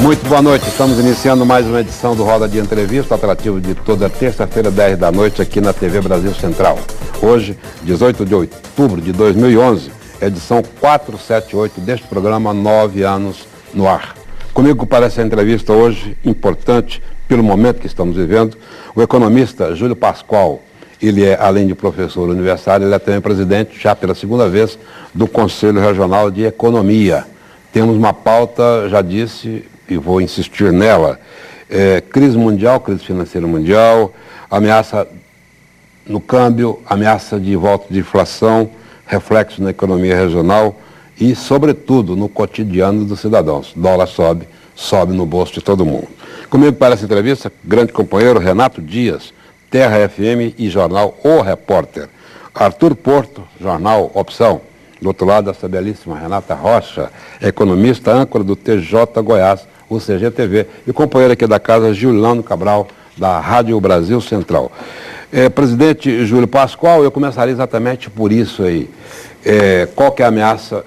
Muito boa noite, estamos iniciando mais uma edição do Roda de Entrevista, atrativo de toda terça-feira, 10 da noite, aqui na TV Brasil Central. Hoje, 18 de outubro de 2011, edição 478 deste programa, 9 anos no ar. Comigo para essa entrevista hoje, importante pelo momento que estamos vivendo, o economista Júlio Pascoal. Ele é, além de professor universitário, ele é também presidente, já pela segunda vez, do Conselho Regional de Economia. Temos uma pauta, já disse, e vou insistir nela, crise mundial, crise financeira mundial, ameaça no câmbio, ameaça de volta de inflação, reflexo na economia regional e, sobretudo, no cotidiano dos cidadãos. Dólar sobe, sobe no bolso de todo mundo. Comigo para essa entrevista, grande companheiro Renato Dias, Terra FM e jornal O Repórter. Arthur Porto, jornal Opção. Do outro lado, essa belíssima Renata Rocha, economista, âncora do TJ Goiás, o CGTV, e companheiro aqui da casa, Juliano Cabral, da Rádio Brasil Central. Presidente Júlio Pascoal, eu começaria exatamente por isso aí. Qual que é a ameaça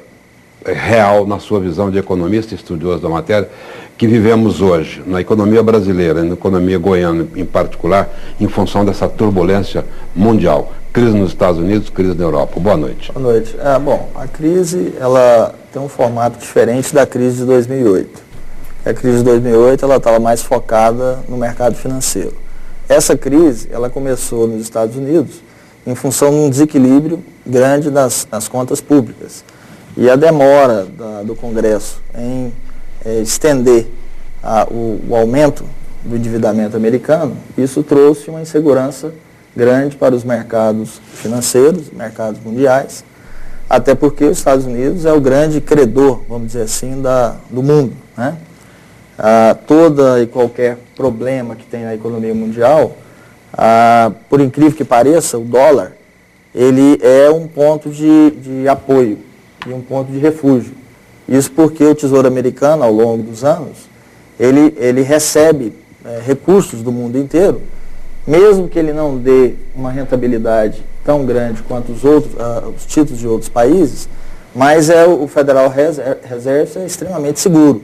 real, na sua visão de economista e estudioso da matéria, que vivemos hoje, na economia brasileira, na economia goiana em particular, em função dessa turbulência mundial? Crise nos Estados Unidos, crise na Europa. Boa noite. Boa noite. Bom, a crise ela tem um formato diferente da crise de 2008. A crise de 2008 ela estava mais focada no mercado financeiro. Essa crise ela começou nos Estados Unidos em função de um desequilíbrio grande nas contas públicas. E a demora do Congresso em estender o aumento do endividamento americano, isso trouxe uma insegurança grande para os mercados financeiros, mercados mundiais, até porque os Estados Unidos é o grande credor, vamos dizer assim, do mundo, né? Toda e qualquer problema que tem na economia mundial, por incrível que pareça, o dólar, ele é um ponto de apoio e um ponto de refúgio. Isso porque o Tesouro Americano, ao longo dos anos, ele recebe recursos do mundo inteiro, mesmo que ele não dê uma rentabilidade tão grande quanto os títulos de outros países, mas o Federal Reserve é extremamente seguro.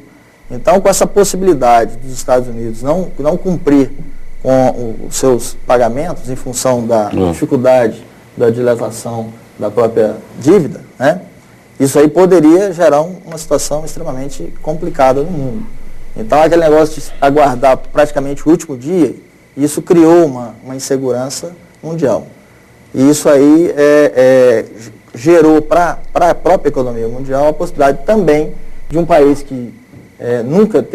Então, com essa possibilidade dos Estados Unidos não cumprir com os seus pagamentos em função da dificuldade da dilatação da própria dívida, né? Isso aí poderia gerar uma situação extremamente complicada no mundo. Então, aquele negócio de aguardar praticamente o último dia, isso criou uma insegurança mundial. E isso aí gerou para a própria economia mundial a possibilidade também de um país que nunca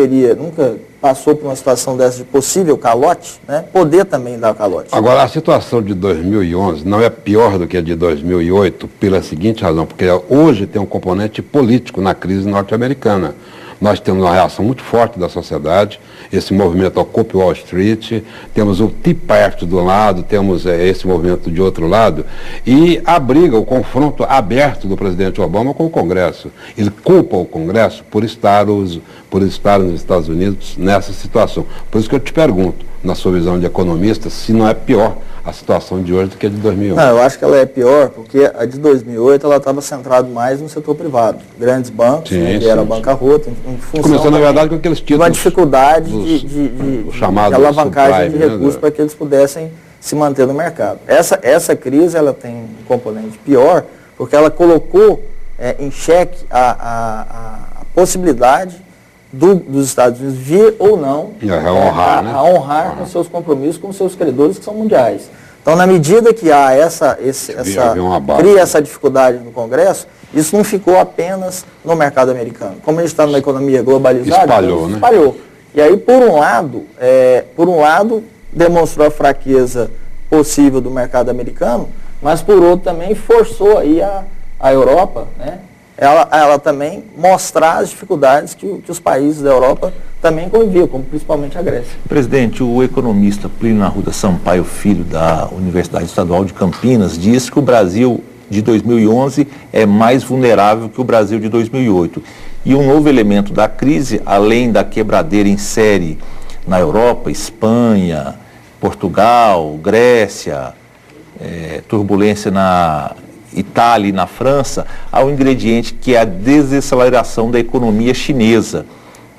passou por uma situação dessa de possível calote, né, poder também dar calote. Agora, a situação de 2011 não é pior do que a de 2008 pela seguinte razão, porque hoje tem um componente político na crise norte-americana. Nós temos uma reação muito forte da sociedade, esse movimento Occupy Wall Street, temos o Tea Party do lado, temos esse movimento de outro lado, e a briga, o confronto aberto do presidente Obama com o Congresso. Ele culpa o Congresso por estar nos Estados Unidos nessa situação. Por isso que eu te pergunto, na sua visão de economista, se não é pior a situação de hoje do que a de 2011. Não, eu acho que ela é pior, porque a de 2008 ela estava centrada mais no setor privado. Grandes bancos, que era bancarrota, em função começou, na verdade, com aqueles títulos, uma dificuldade de alavancagem de recursos para que eles pudessem se manter no mercado. Essa crise ela tem um componente pior, porque ela colocou em xeque a possibilidade dos Estados Unidos vir ou não a honrar com seus compromissos com seus credores que são mundiais. Então, na medida que há cria essa dificuldade no Congresso, isso não ficou apenas no mercado americano. Como a gente está numa economia globalizada, espalhou. E aí, por um lado, demonstrou a fraqueza possível do mercado americano, mas por outro também forçou aí a Europa, né, ela também mostrar as dificuldades que os países da Europa também conviviam, como principalmente a Grécia. Presidente, o economista Plínio Arruda Sampaio Filho, da Universidade Estadual de Campinas, diz que o Brasil de 2011 é mais vulnerável que o Brasil de 2008. E um novo elemento da crise, além da quebradeira em série na Europa, Espanha, Portugal, Grécia, turbulência na Itália e na França, há um ingrediente que é a desaceleração da economia chinesa,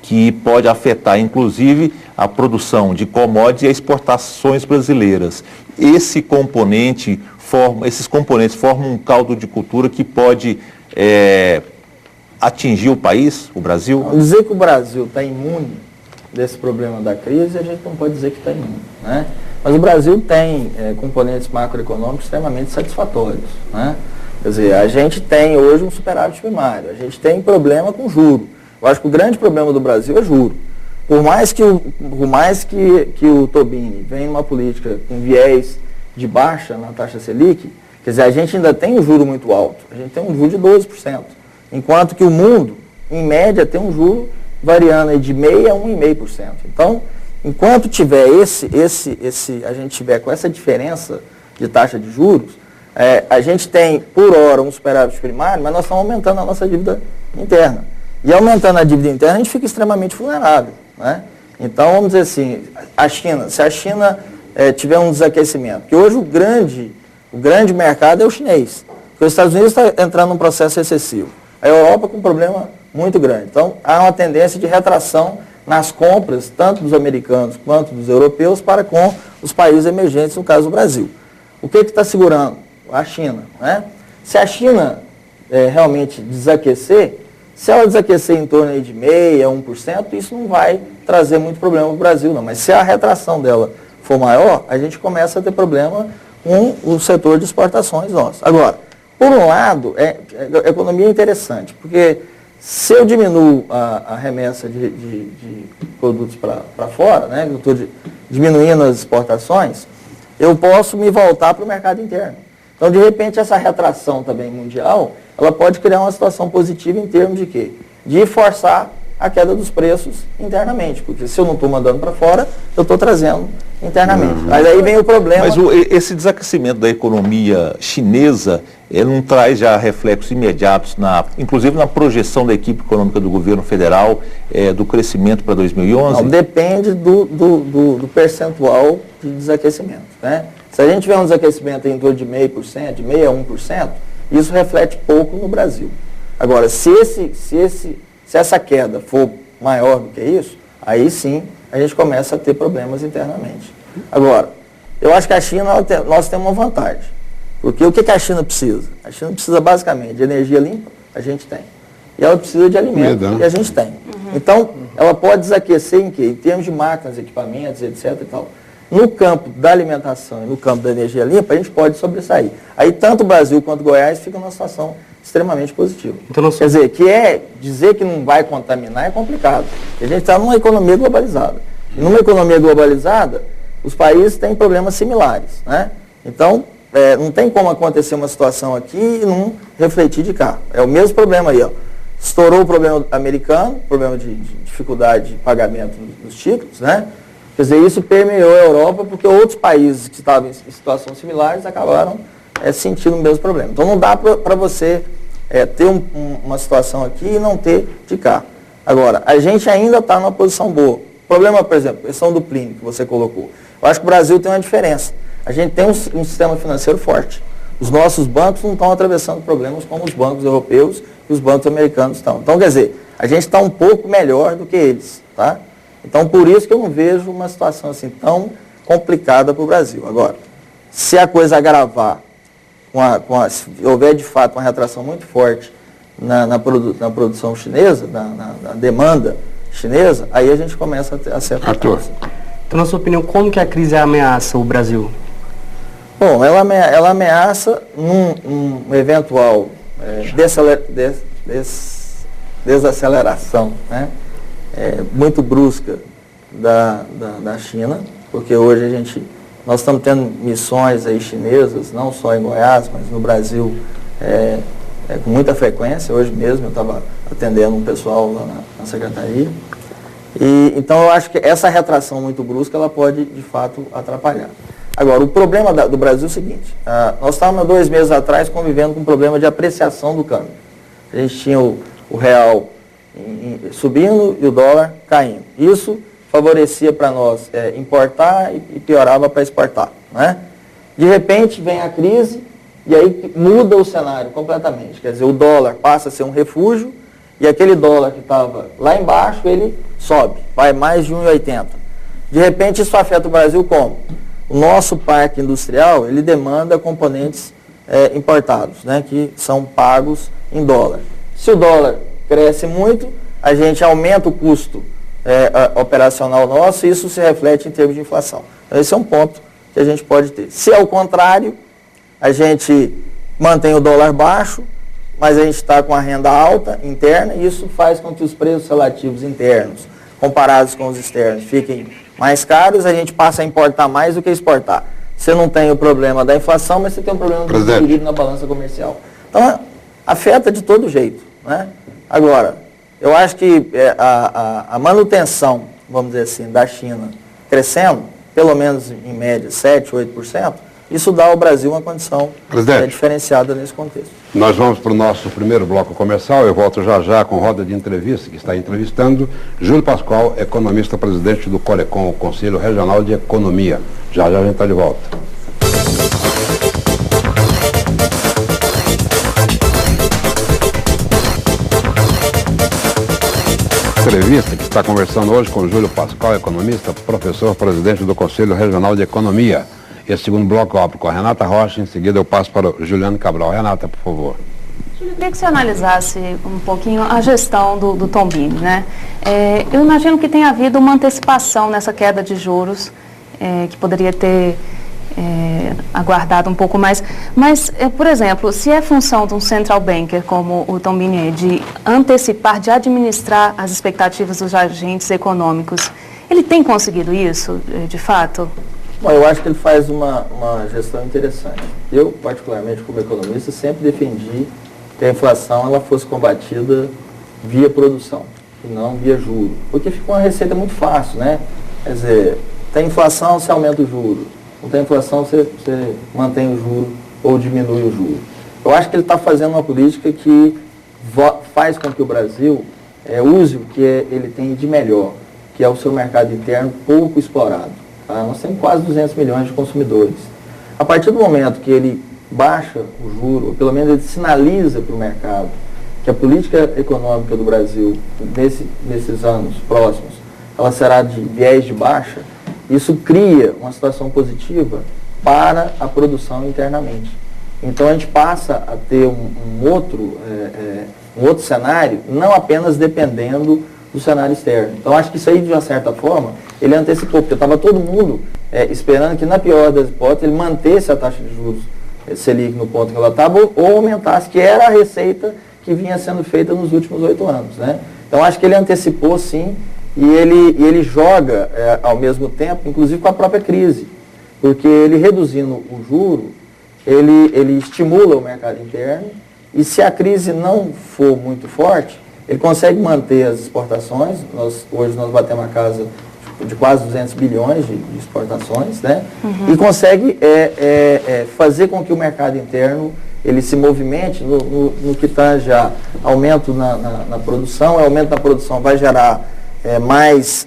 que pode afetar, inclusive, a produção de commodities e as exportações brasileiras. Esses componentes formam um caldo de cultura que pode atingir o país, o Brasil? Dizer que o Brasil está imune desse problema da crise, a gente não pode dizer que está imune, né? Mas o Brasil tem componentes macroeconômicos extremamente satisfatórios, né? Quer dizer, a gente tem hoje um superávit primário, a gente tem problema com juro. Eu acho que o grande problema do Brasil é juro. Por mais que o Tobini venha numa política com viés de baixa na taxa Selic, quer dizer, a gente ainda tem um juro muito alto, a gente tem um juro de 12%, enquanto que o mundo, em média, tem um juro variando aí de 0,5% a 1,5%. Então, enquanto tiver a gente tiver com essa diferença de taxa de juros, a gente tem, por hora, um superávit primário, mas nós estamos aumentando a nossa dívida interna. E aumentando a dívida interna, a gente fica extremamente vulnerável, né? Então, vamos dizer assim, se a China tiver um desaquecimento, porque hoje o grande mercado é o chinês, porque os Estados Unidos estão entrando num processo recessivo, a Europa com um problema muito grande. Então, há uma tendência de retração nas compras, tanto dos americanos quanto dos europeus, para com os países emergentes, no caso do Brasil. O que está segurando? A China, né? Se a China realmente desaquecer, se ela desaquecer em torno aí de 0,5% a 1%, isso não vai trazer muito problema para o Brasil, não. Mas se a retração dela for maior, a gente começa a ter problema com o setor de exportações nosso. Agora, por um lado, a economia é interessante, porque se eu diminuo a remessa de produtos para fora, né, eu estou diminuindo as exportações, eu posso me voltar para o mercado interno. Então, de repente, essa retração também mundial, ela pode criar uma situação positiva em termos de quê? De forçar a queda dos preços internamente, porque se eu não estou mandando para fora, eu estou trazendo internamente. Mas aí vem o problema... Mas esse desaquecimento da economia chinesa, ele não traz já reflexos imediatos, inclusive na projeção da equipe econômica do governo federal, do crescimento para 2011? Não, depende do percentual de desaquecimento, né? Se a gente tiver um desaquecimento em torno de 0,5%, de 0,5% a 1%, isso reflete pouco no Brasil. Agora, se essa queda for maior do que isso, aí sim a gente começa a ter problemas internamente. Agora, eu acho que a China, nós temos uma vantagem. Porque o que a China precisa? A China precisa basicamente de energia limpa, a gente tem. E ela precisa de alimento, que a gente tem. Então, ela pode desaquecer em quê? Em termos de máquinas, equipamentos, etc. e tal. No campo da alimentação e no campo da energia limpa, a gente pode sobressair. Aí, tanto o Brasil quanto o Goiás ficam numa situação extremamente positiva. Então, quer dizer, dizer que não vai contaminar é complicado. A gente está numa economia globalizada. E numa economia globalizada, os países têm problemas similares, né? Então, não tem como acontecer uma situação aqui e não refletir de cá. É o mesmo problema aí, ó. Estourou o problema americano, problema de dificuldade de pagamento dos títulos, né? Quer dizer, isso permeou a Europa porque outros países que estavam em situações similares acabaram sentindo o mesmo problema. Então não dá para você ter uma situação aqui e não ter de cá. Agora, a gente ainda está numa posição boa. O problema, por exemplo, a questão do Plínio que você colocou. Eu acho que o Brasil tem uma diferença. A gente tem um sistema financeiro forte. Os nossos bancos não estão atravessando problemas como os bancos europeus e os bancos americanos estão. Então, quer dizer, a gente está um pouco melhor do que eles, tá? Então, por isso que eu não vejo uma situação assim tão complicada para o Brasil. Agora, se a coisa agravar, se houver de fato uma retração muito forte na produção chinesa, na demanda chinesa, aí a gente começa a ser afetado. Então, na sua opinião, como que a crise ameaça o Brasil? Bom, ela ameaça num eventual desaceleração, né? Muito brusca da China, porque hoje nós estamos tendo missões aí chinesas, não só em Goiás, mas no Brasil com muita frequência. Hoje mesmo eu estava atendendo um pessoal lá na secretaria. Então eu acho que essa retração muito brusca ela pode de fato atrapalhar. Agora, o problema do Brasil é o seguinte, nós estávamos 2 meses atrás convivendo com um problema de apreciação do câmbio. A gente tinha o real subindo e o dólar caindo. Isso favorecia para nós importar e piorava para exportar, né? De repente vem a crise e aí muda o cenário completamente. Quer dizer, o dólar passa a ser um refúgio e aquele dólar que estava lá embaixo, ele sobe, vai mais de 1,80. De repente, isso afeta o Brasil como? O nosso parque industrial, ele demanda componentes importados, né, que são pagos em dólar. Se o dólar cresce muito, a gente aumenta o custo operacional nosso e isso se reflete em termos de inflação. Então, esse é um ponto que a gente pode ter. Se ao contrário, a gente mantém o dólar baixo, mas a gente está com a renda alta interna e isso faz com que os preços relativos internos, comparados com os externos, fiquem mais caros, a gente passa a importar mais do que exportar. Você não tem o problema da inflação, mas você tem um problema do equilíbrio na balança comercial. Então, afeta de todo jeito, né? Agora, eu acho que a manutenção, vamos dizer assim, da China crescendo, pelo menos em média 7%, 8%, isso dá ao Brasil uma condição diferenciada nesse contexto. Nós vamos para o nosso primeiro bloco comercial. Eu volto já com roda de entrevista, que está entrevistando Júlio Pascoal, economista-presidente do Corecon, o Conselho Regional de Economia. Já a gente está de volta. Entrevista que está conversando hoje com Júlio Pascoal, economista, professor, presidente do Conselho Regional de Economia. Esse segundo bloco eu abro com a Renata Rocha, em seguida eu passo para o Juliano Cabral. Renata, por favor. Eu queria que você analisasse um pouquinho a gestão do Tombini, né? Eu imagino que tenha havido uma antecipação nessa queda de juros, que poderia ter aguardado um pouco mais. Mas, por exemplo, se é função de um central banker como o Tombini de antecipar, de administrar as expectativas dos agentes econômicos, ele tem conseguido isso, de fato? Bom, eu acho que ele faz uma gestão interessante. Eu, particularmente, como economista, sempre defendi que a inflação ela fosse combatida via produção, e não via juro. Porque fica uma receita muito fácil, né? Quer dizer, tem inflação, você aumenta o juro. Não tem inflação, você mantém o juro ou diminui o juro. Eu acho que ele está fazendo uma política que faz com que o Brasil use o que ele tem de melhor, que é o seu mercado interno pouco explorado. Nós temos quase 200 milhões de consumidores. A partir do momento que ele baixa o juro, ou pelo menos ele sinaliza para o mercado que a política econômica do Brasil, nesses anos próximos, ela será de viés de baixa, isso cria uma situação positiva para a produção internamente. Então a gente passa a ter um outro cenário, não apenas dependendo do cenário externo. Então acho que isso aí, de uma certa forma, ele antecipou, porque estava todo mundo esperando que, na pior das hipóteses, ele mantesse a taxa de juros Selic no ponto que ela estava, ou aumentasse, que era a receita que vinha sendo feita nos últimos 8 anos. Né? Então acho que ele antecipou, sim, e ele joga, ao mesmo tempo, inclusive com a própria crise, porque ele reduzindo o juro, ele estimula o mercado interno, e se a crise não for muito forte, ele consegue manter as exportações. Hoje nós batemos a casa de quase 200 bilhões de exportações, né? Uhum. E consegue fazer com que o mercado interno ele se movimente no que tange a aumento na produção. O aumento da produção vai gerar mais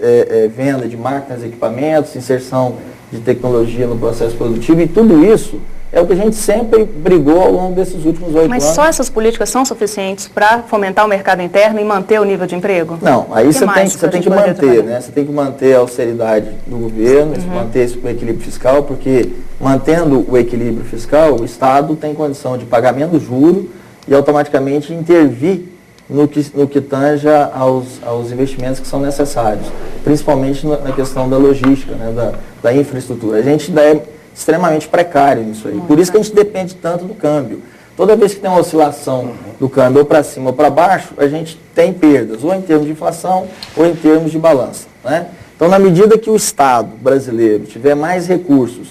venda de máquinas e equipamentos, inserção de tecnologia no processo produtivo, e tudo isso é o que a gente sempre brigou ao longo desses últimos 8 anos. Mas só essas políticas são suficientes para fomentar o mercado interno e manter o nível de emprego? Não, aí você tem que manter, né? Você tem que manter a austeridade do governo, manter o equilíbrio fiscal, porque mantendo o equilíbrio fiscal, o Estado tem condição de pagar menos juro e automaticamente intervir no que tanja aos investimentos que são necessários, principalmente na questão da logística, né? da infraestrutura. A gente ainda é extremamente precário nisso aí. Por isso que a gente depende tanto do câmbio. Toda vez que tem uma oscilação do câmbio ou para cima ou para baixo, a gente tem perdas, ou em termos de inflação, ou em termos de balança. Né? Então, na medida que o Estado brasileiro tiver mais recursos,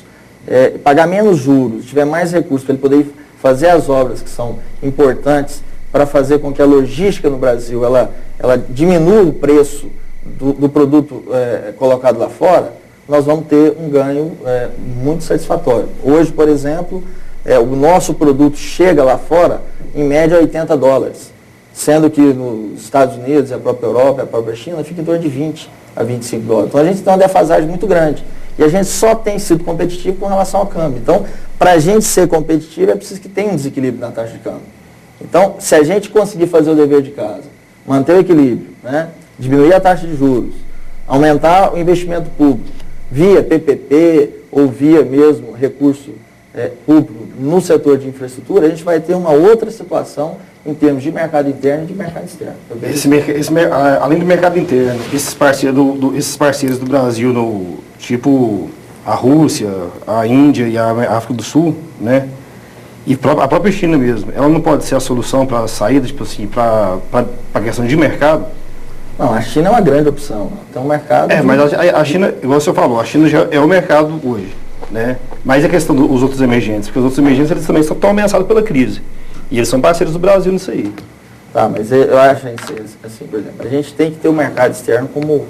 pagar menos juros, tiver mais recursos para ele poder fazer as obras que são importantes para fazer com que a logística no Brasil ela diminua o preço do produto colocado lá fora, nós vamos ter um ganho muito satisfatório. Hoje, por exemplo, o nosso produto chega lá fora, em média, a $80, sendo que nos Estados Unidos, a própria Europa, a própria China, fica em torno de $20 a $25. Então a gente tem uma defasagem muito grande. E a gente só tem sido competitivo com relação ao câmbio. Então, para a gente ser competitivo, é preciso que tenha um desequilíbrio na taxa de câmbio. Então, se a gente conseguir fazer o dever de casa, manter o equilíbrio, né? Diminuir a taxa de juros, aumentar o investimento público via PPP ou via mesmo recurso público no setor de infraestrutura, a gente vai ter uma outra situação em termos de mercado interno e de mercado externo. Além do mercado interno, esses parceiros do Brasil, tipo a Rússia, a Índia e a África do Sul, né? E a própria China mesmo, ela não pode ser a solução para a saída, tipo assim, para a questão de mercado? Não, a China é uma grande opção. Então o mercado... mas a China, igual você falou, a China já é o mercado hoje, né? Mas a questão dos outros emergentes, porque os outros emergentes eles também estão ameaçados pela crise. E eles são parceiros do Brasil nisso aí. Tá, mas eu acho assim, por exemplo, a gente tem que ter o mercado externo como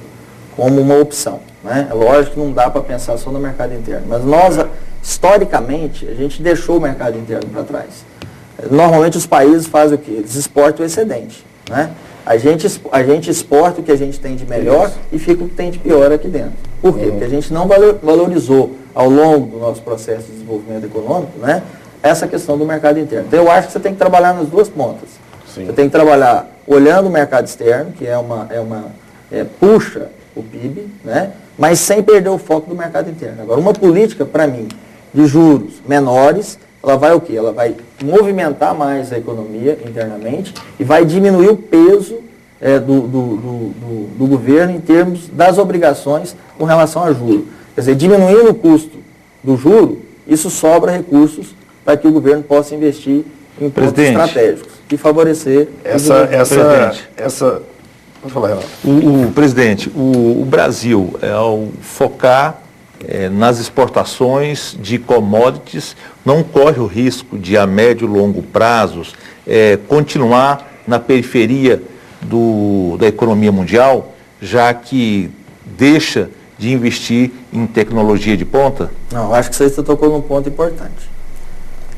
uma opção, né? É lógico que não dá para pensar só no mercado interno, mas nós, historicamente, a gente deixou o mercado interno para trás. Normalmente os países fazem o quê? Eles exportam o excedente, né? A gente exporta o que a gente tem de melhor e fica o que tem de pior aqui dentro. Por quê? Porque a gente não valorizou ao longo do nosso processo de desenvolvimento econômico, né, essa questão do mercado interno. Então eu acho que você tem que trabalhar nas duas pontas. Sim. Você tem que trabalhar olhando o mercado externo, que puxa o PIB, né, mas sem perder o foco do mercado interno. Agora, uma política, para mim, de juros menores, ela vai o quê? Ela vai movimentar mais a economia internamente e vai diminuir o peso do governo em termos das obrigações com relação a juros. Quer dizer, diminuindo o custo do juro, isso sobra recursos para que o governo possa investir em pontos estratégicos e favorecer Pode falar, Renato. Presidente, o Brasil, ao focar nas exportações de commodities, não corre o risco de, a médio e longo prazos, continuar na periferia da economia mundial, já que deixa de investir em tecnologia de ponta? Não, acho que você tocou num ponto importante.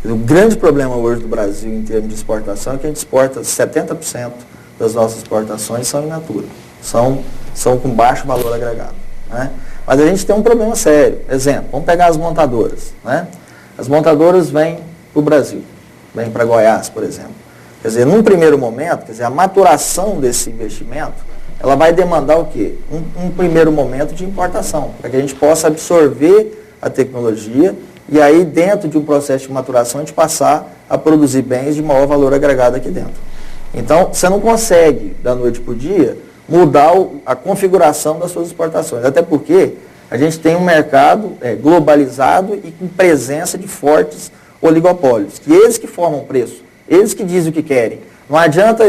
O grande problema hoje do Brasil em termos de exportação é que a gente exporta 70% das nossas exportações são in natura, são com baixo valor agregado, né? Mas a gente tem um problema sério. Exemplo, vamos pegar as montadoras, né? As montadoras vêm para o Brasil, vêm para Goiás, por exemplo. Quer dizer, num primeiro momento, a maturação desse investimento, ela vai demandar o quê? Um primeiro momento de importação, para que a gente possa absorver a tecnologia e aí, dentro de um processo de maturação, a gente passar a produzir bens de maior valor agregado aqui dentro. Então, você não consegue, da noite para o dia, mudar a configuração das suas exportações. Até porque a gente tem um mercado globalizado e com presença de fortes oligopólios, que eles que formam o preço, eles que dizem o que querem. Não adianta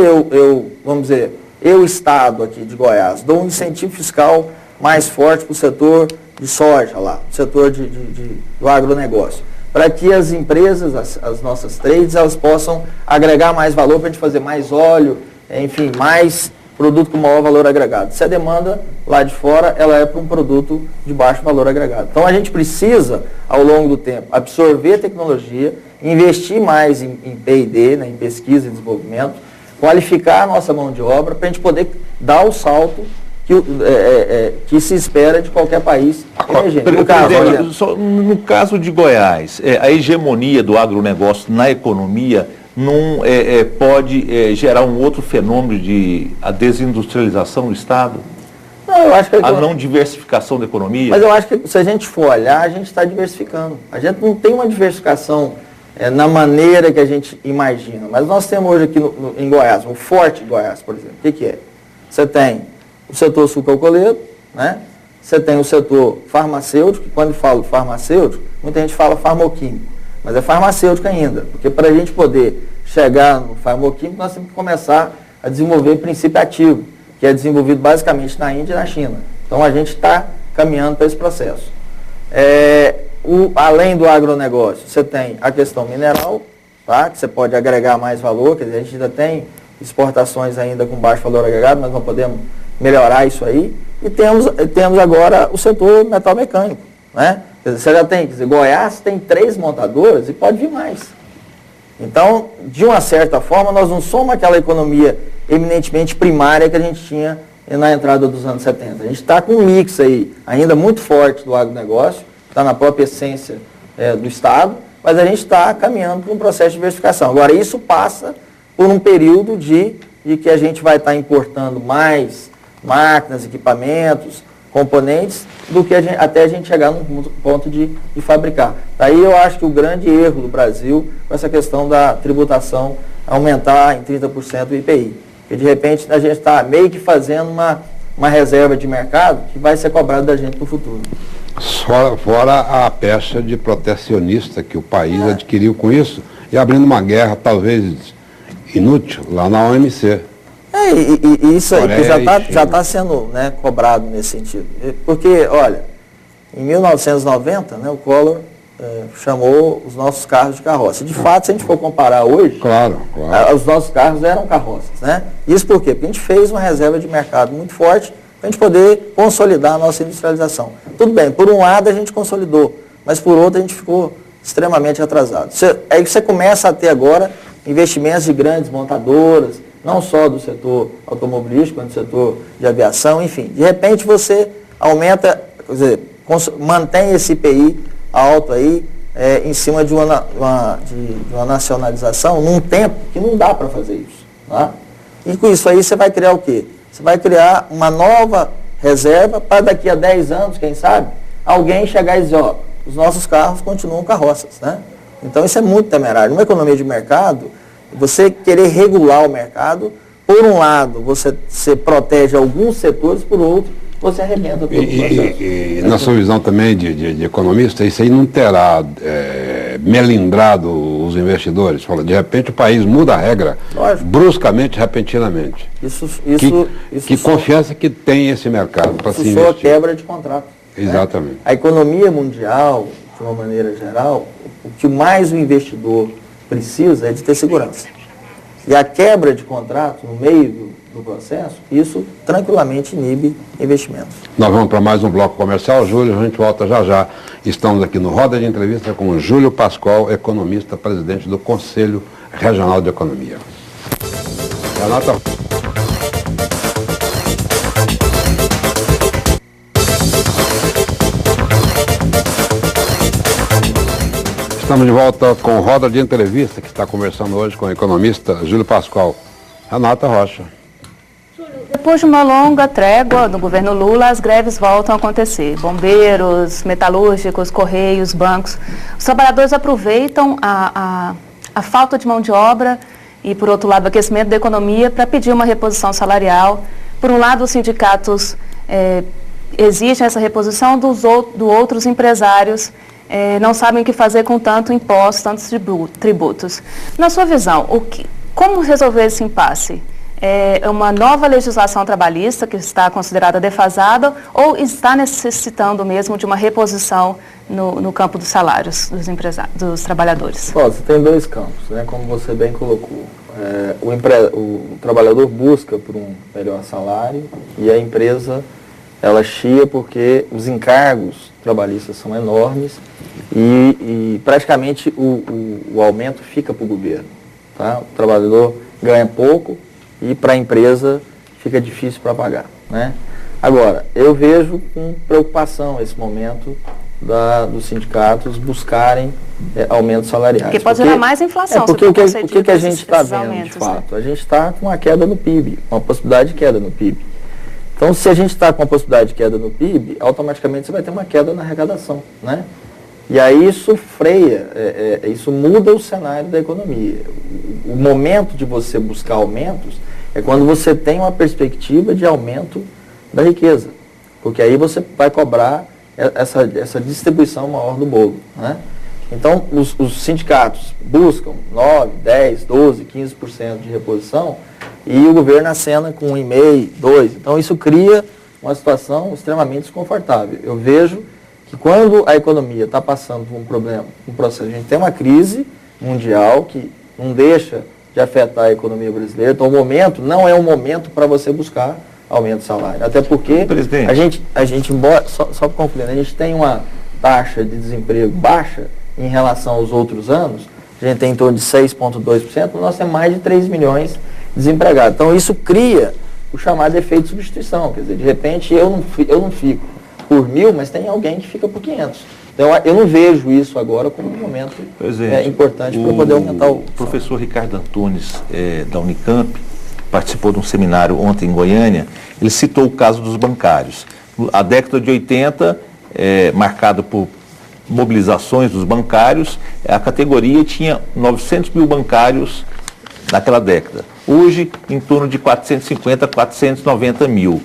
vamos dizer, eu, Estado aqui de Goiás, dou um incentivo fiscal mais forte para o setor de soja lá, o setor do agronegócio, para que as empresas, as nossas trades, elas possam agregar mais valor para a gente fazer mais óleo, enfim, mais produto com maior valor agregado. Se a demanda lá de fora, ela é para um produto de baixo valor agregado. Então a gente precisa, ao longo do tempo, absorver a tecnologia, investir mais em P&D, né, em pesquisa e desenvolvimento, qualificar a nossa mão de obra para a gente poder dar o salto que se espera de qualquer país emergente. No caso de Goiás, a hegemonia do agronegócio na economia não pode gerar um outro fenômeno a desindustrialização do Estado? Não, eu acho que a não diversificação da economia? Mas eu acho que se a gente for olhar, a gente está diversificando. A gente não tem uma diversificação na maneira que a gente imagina. Mas nós temos hoje aqui em Goiás, o Forte de Goiás, por exemplo. O que é? Você tem o setor sucroalcooleiro, né? Você tem o setor farmacêutico, que quando falo farmacêutico, muita gente fala farmoquímico, mas é farmacêutico ainda, porque para a gente poder chegar no farmoquímico, nós temos que começar a desenvolver princípio ativo, que é desenvolvido basicamente na Índia e na China. Então a gente está caminhando para esse processo. Além do agronegócio, você tem a questão mineral, tá? Que você pode agregar mais valor, quer dizer, a gente ainda tem exportações ainda com baixo valor agregado, mas não podemos melhorar isso aí. E temos agora o setor metal mecânico, né? Quer dizer, você já tem, Goiás tem 3 montadoras e pode vir mais. Então, de uma certa forma, nós não somos aquela economia eminentemente primária que a gente tinha na entrada dos anos 70. A gente está com um mix aí ainda muito forte do agronegócio, está na própria essência do Estado, mas a gente está caminhando para um processo de diversificação. Agora, isso passa por um período de de que a gente vai estar importando mais máquinas, equipamentos, componentes, do que até a gente chegar num ponto de fabricar. Daí eu acho que o grande erro do Brasil com essa questão da tributação aumentar em 30% o IPI. Porque de repente a gente está meio que fazendo uma reserva de mercado que vai ser cobrada da gente no futuro. Fora a pecha de protecionista que o país adquiriu com isso e abrindo uma guerra talvez inútil lá na OMC. E isso aí que já tá sendo, né, cobrado nesse sentido. Porque, olha, em 1990, né, o Collor chamou os nossos carros de carroça. De fato, se a gente for comparar hoje, claro. Os nossos carros eram carroças. Né? Isso por quê? Porque a gente fez uma reserva de mercado muito forte para a gente poder consolidar a nossa industrialização. Tudo bem, por um lado a gente consolidou, mas por outro a gente ficou extremamente atrasado. Aí você começa a ter agora investimentos de grandes montadoras, não só do setor automobilístico, quanto do setor de aviação, enfim. De repente você aumenta, quer dizer, mantém esse IPI alto aí, em cima de uma nacionalização num tempo que não dá para fazer isso. Tá? E com isso aí você vai criar o quê? Você vai criar uma nova reserva para daqui a 10 anos, quem sabe, alguém chegar e dizer, ó, os nossos carros continuam carroças. Né? Então isso é muito temerário. Numa economia de mercado, você querer regular o mercado, por um lado, você protege alguns setores, por outro, você arrebenta todo o processo. E na sua visão também de economista, isso aí não terá melindrado os investidores? Fala, de repente o país muda a regra, lógico, bruscamente, repentinamente. Que confiança que tem esse mercado para se investir? Isso só quebra de contrato. Exatamente. Né? A economia mundial, de uma maneira geral, o que mais o investidor precisa é de ter segurança. E a quebra de contrato no meio do processo, isso tranquilamente inibe investimentos. Nós vamos para mais um bloco comercial. Júlio, a gente volta já já. Estamos aqui no Roda de Entrevista com o Júlio Pascoal, economista, presidente do Conselho Regional de Economia. Renata. Estamos de volta com Roda de Entrevista, que está conversando hoje com o economista Júlio Pascoal. Renata Rocha. Depois de uma longa trégua no governo Lula, as greves voltam a acontecer. Bombeiros, metalúrgicos, correios, bancos. Os trabalhadores aproveitam a falta de mão de obra e, por outro lado, o aquecimento da economia para pedir uma reposição salarial. Por um lado, os sindicatos exigem essa reposição, dos outros empresários não sabem o que fazer com tanto imposto, tantos tributos. Na sua visão, como resolver esse impasse? É uma nova legislação trabalhista que está considerada defasada ou está necessitando mesmo de uma reposição no campo dos salários dos trabalhadores? Você tem dois campos, né, como você bem colocou. O trabalhador busca por um melhor salário e a empresa ela chia porque os encargos trabalhistas são enormes e praticamente o aumento fica para o governo. Tá? O trabalhador ganha pouco e para a empresa fica difícil para pagar. Né? Agora, eu vejo com preocupação esse momento dos sindicatos buscarem aumentos salariais. Porque pode gerar mais inflação. Porque o que a gente está vendo, de fato? Né? A gente está com uma queda no PIB, uma possibilidade de queda no PIB. Então, se a gente está com uma possibilidade de queda no PIB, automaticamente você vai ter uma queda na arrecadação. Né? E aí isso freia, isso muda o cenário da economia. O momento de você buscar aumentos é quando você tem uma perspectiva de aumento da riqueza. Porque aí você vai cobrar essa distribuição maior do bolo. Né? Então, os sindicatos buscam 9, 10, 12, 15% de reposição e o governo acena com 1,5%, 2%. Então, isso cria uma situação extremamente desconfortável. Eu vejo que quando a economia está passando por um processo, a gente tem uma crise mundial que não deixa de afetar a economia brasileira, então o momento não é um momento para você buscar aumento de salário. Até porque a gente embora, só para concluir, a gente tem uma taxa de desemprego baixa em relação aos outros anos, a gente tem em torno de 6,2%, nós temos mais de 3 milhões desempregados. Então isso cria o chamado efeito de substituição, quer dizer, de repente eu não fico por 1.000, mas tem alguém que fica por 500. Então eu não vejo isso agora como um momento importante para poder aumentar o... professor Ricardo Antunes, da Unicamp, participou de um seminário ontem em Goiânia, ele citou o caso dos bancários. A década de 80, marcada por mobilizações dos bancários, a categoria tinha 900 mil bancários naquela década. Hoje, em torno de 450, 490 mil.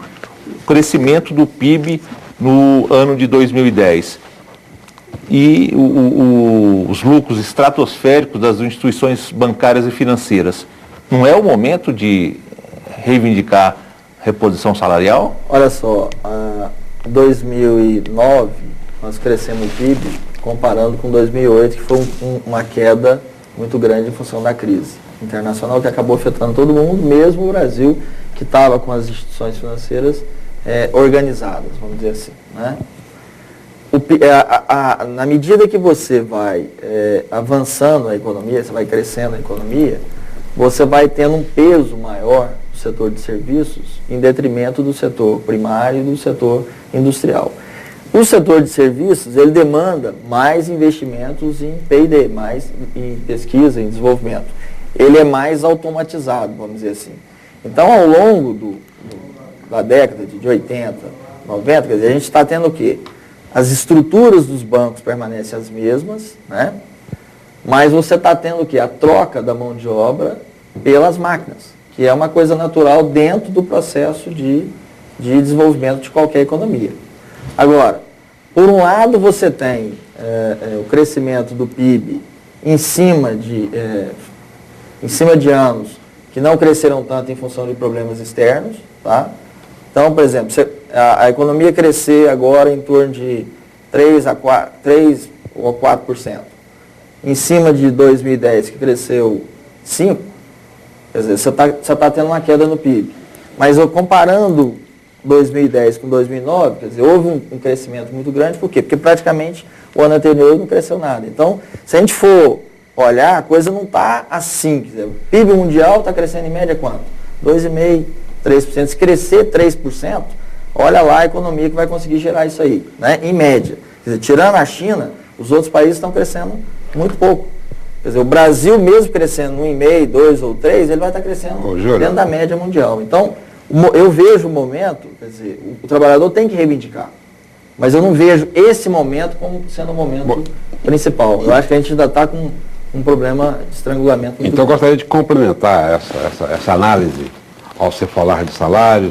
O crescimento do PIB no ano de 2010 e os lucros estratosféricos das instituições bancárias e financeiras. Não é o momento de reivindicar reposição salarial? Olha só, em 2009 nós crescemos o PIB comparando com 2008, que foi uma queda muito grande em função da crise internacional que acabou afetando todo mundo, mesmo o Brasil, que estava com as instituições financeiras organizadas, vamos dizer assim, né? Na medida que você vai avançando a economia, você vai crescendo a economia, você vai tendo um peso maior do setor de serviços em detrimento do setor primário e do setor industrial. O setor de serviços, ele demanda mais investimentos em P&D, mais em pesquisa, em desenvolvimento. Ele é mais automatizado, vamos dizer assim. Então, ao longo da década de 80, 90, quer dizer, a gente está tendo o quê? As estruturas dos bancos permanecem as mesmas, né? Mas você está tendo o quê? A troca da mão de obra pelas máquinas, que é uma coisa natural dentro do processo de desenvolvimento de qualquer economia. Agora, por um lado você tem o crescimento do PIB em cima de anos que não cresceram tanto em função de problemas externos, tá? Então, por exemplo, a economia crescer agora em torno de 3 ou 4%, em cima de 2010 que cresceu 5%, quer dizer, você está tendo uma queda no PIB. Mas comparando 2010 com 2009, quer dizer, houve um crescimento muito grande. Por quê? Porque praticamente o ano anterior não cresceu nada. Então, se a gente for olhar, a coisa não está assim. Quer dizer, o PIB mundial está crescendo em média quanto? 2,5%, 3%. Se crescer 3%, olha lá a economia que vai conseguir gerar isso aí, né? Em média. Quer dizer, tirando a China, os outros países estão crescendo muito pouco. Quer dizer, o Brasil mesmo crescendo 1,5%, 2% ou 3%, ele vai estar crescendo dentro da média mundial. Então, eu vejo o momento, quer dizer, o trabalhador tem que reivindicar, mas eu não vejo esse momento como sendo o momento principal. Eu acho que a gente ainda está com um problema de estrangulamento muito Então, eu gostaria de complementar essa análise, ao você falar de salário,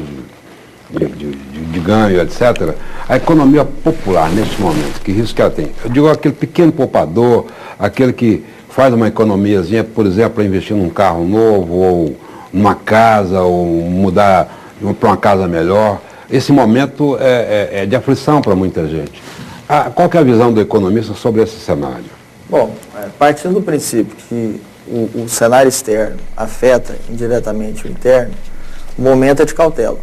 de ganho, etc. A economia popular, neste momento, que risco que ela tem? Eu digo aquele pequeno poupador, aquele que faz uma economiazinha, por exemplo, para investir num carro novo, ou numa casa, ou mudar para uma casa melhor. Esse momento é de aflição para muita gente. Qual que é a visão do economista sobre esse cenário? Bom, partindo do princípio que o cenário externo afeta indiretamente o interno, o momento é de cautela.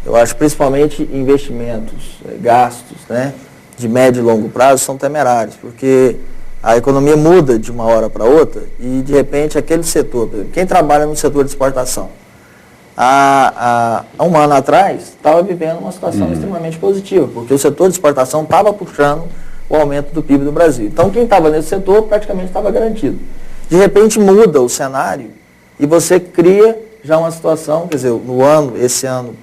Eu acho principalmente investimentos, gastos, né, de médio e longo prazo são temerários, porque a economia muda de uma hora para outra e, de repente, aquele setor, por exemplo, quem trabalha no setor de exportação, há um ano atrás estava vivendo uma situação extremamente positiva, porque o setor de exportação estava puxando o aumento do PIB do Brasil. Então, quem estava nesse setor praticamente estava garantido. De repente, muda o cenário e você cria já uma situação, quer dizer, esse ano,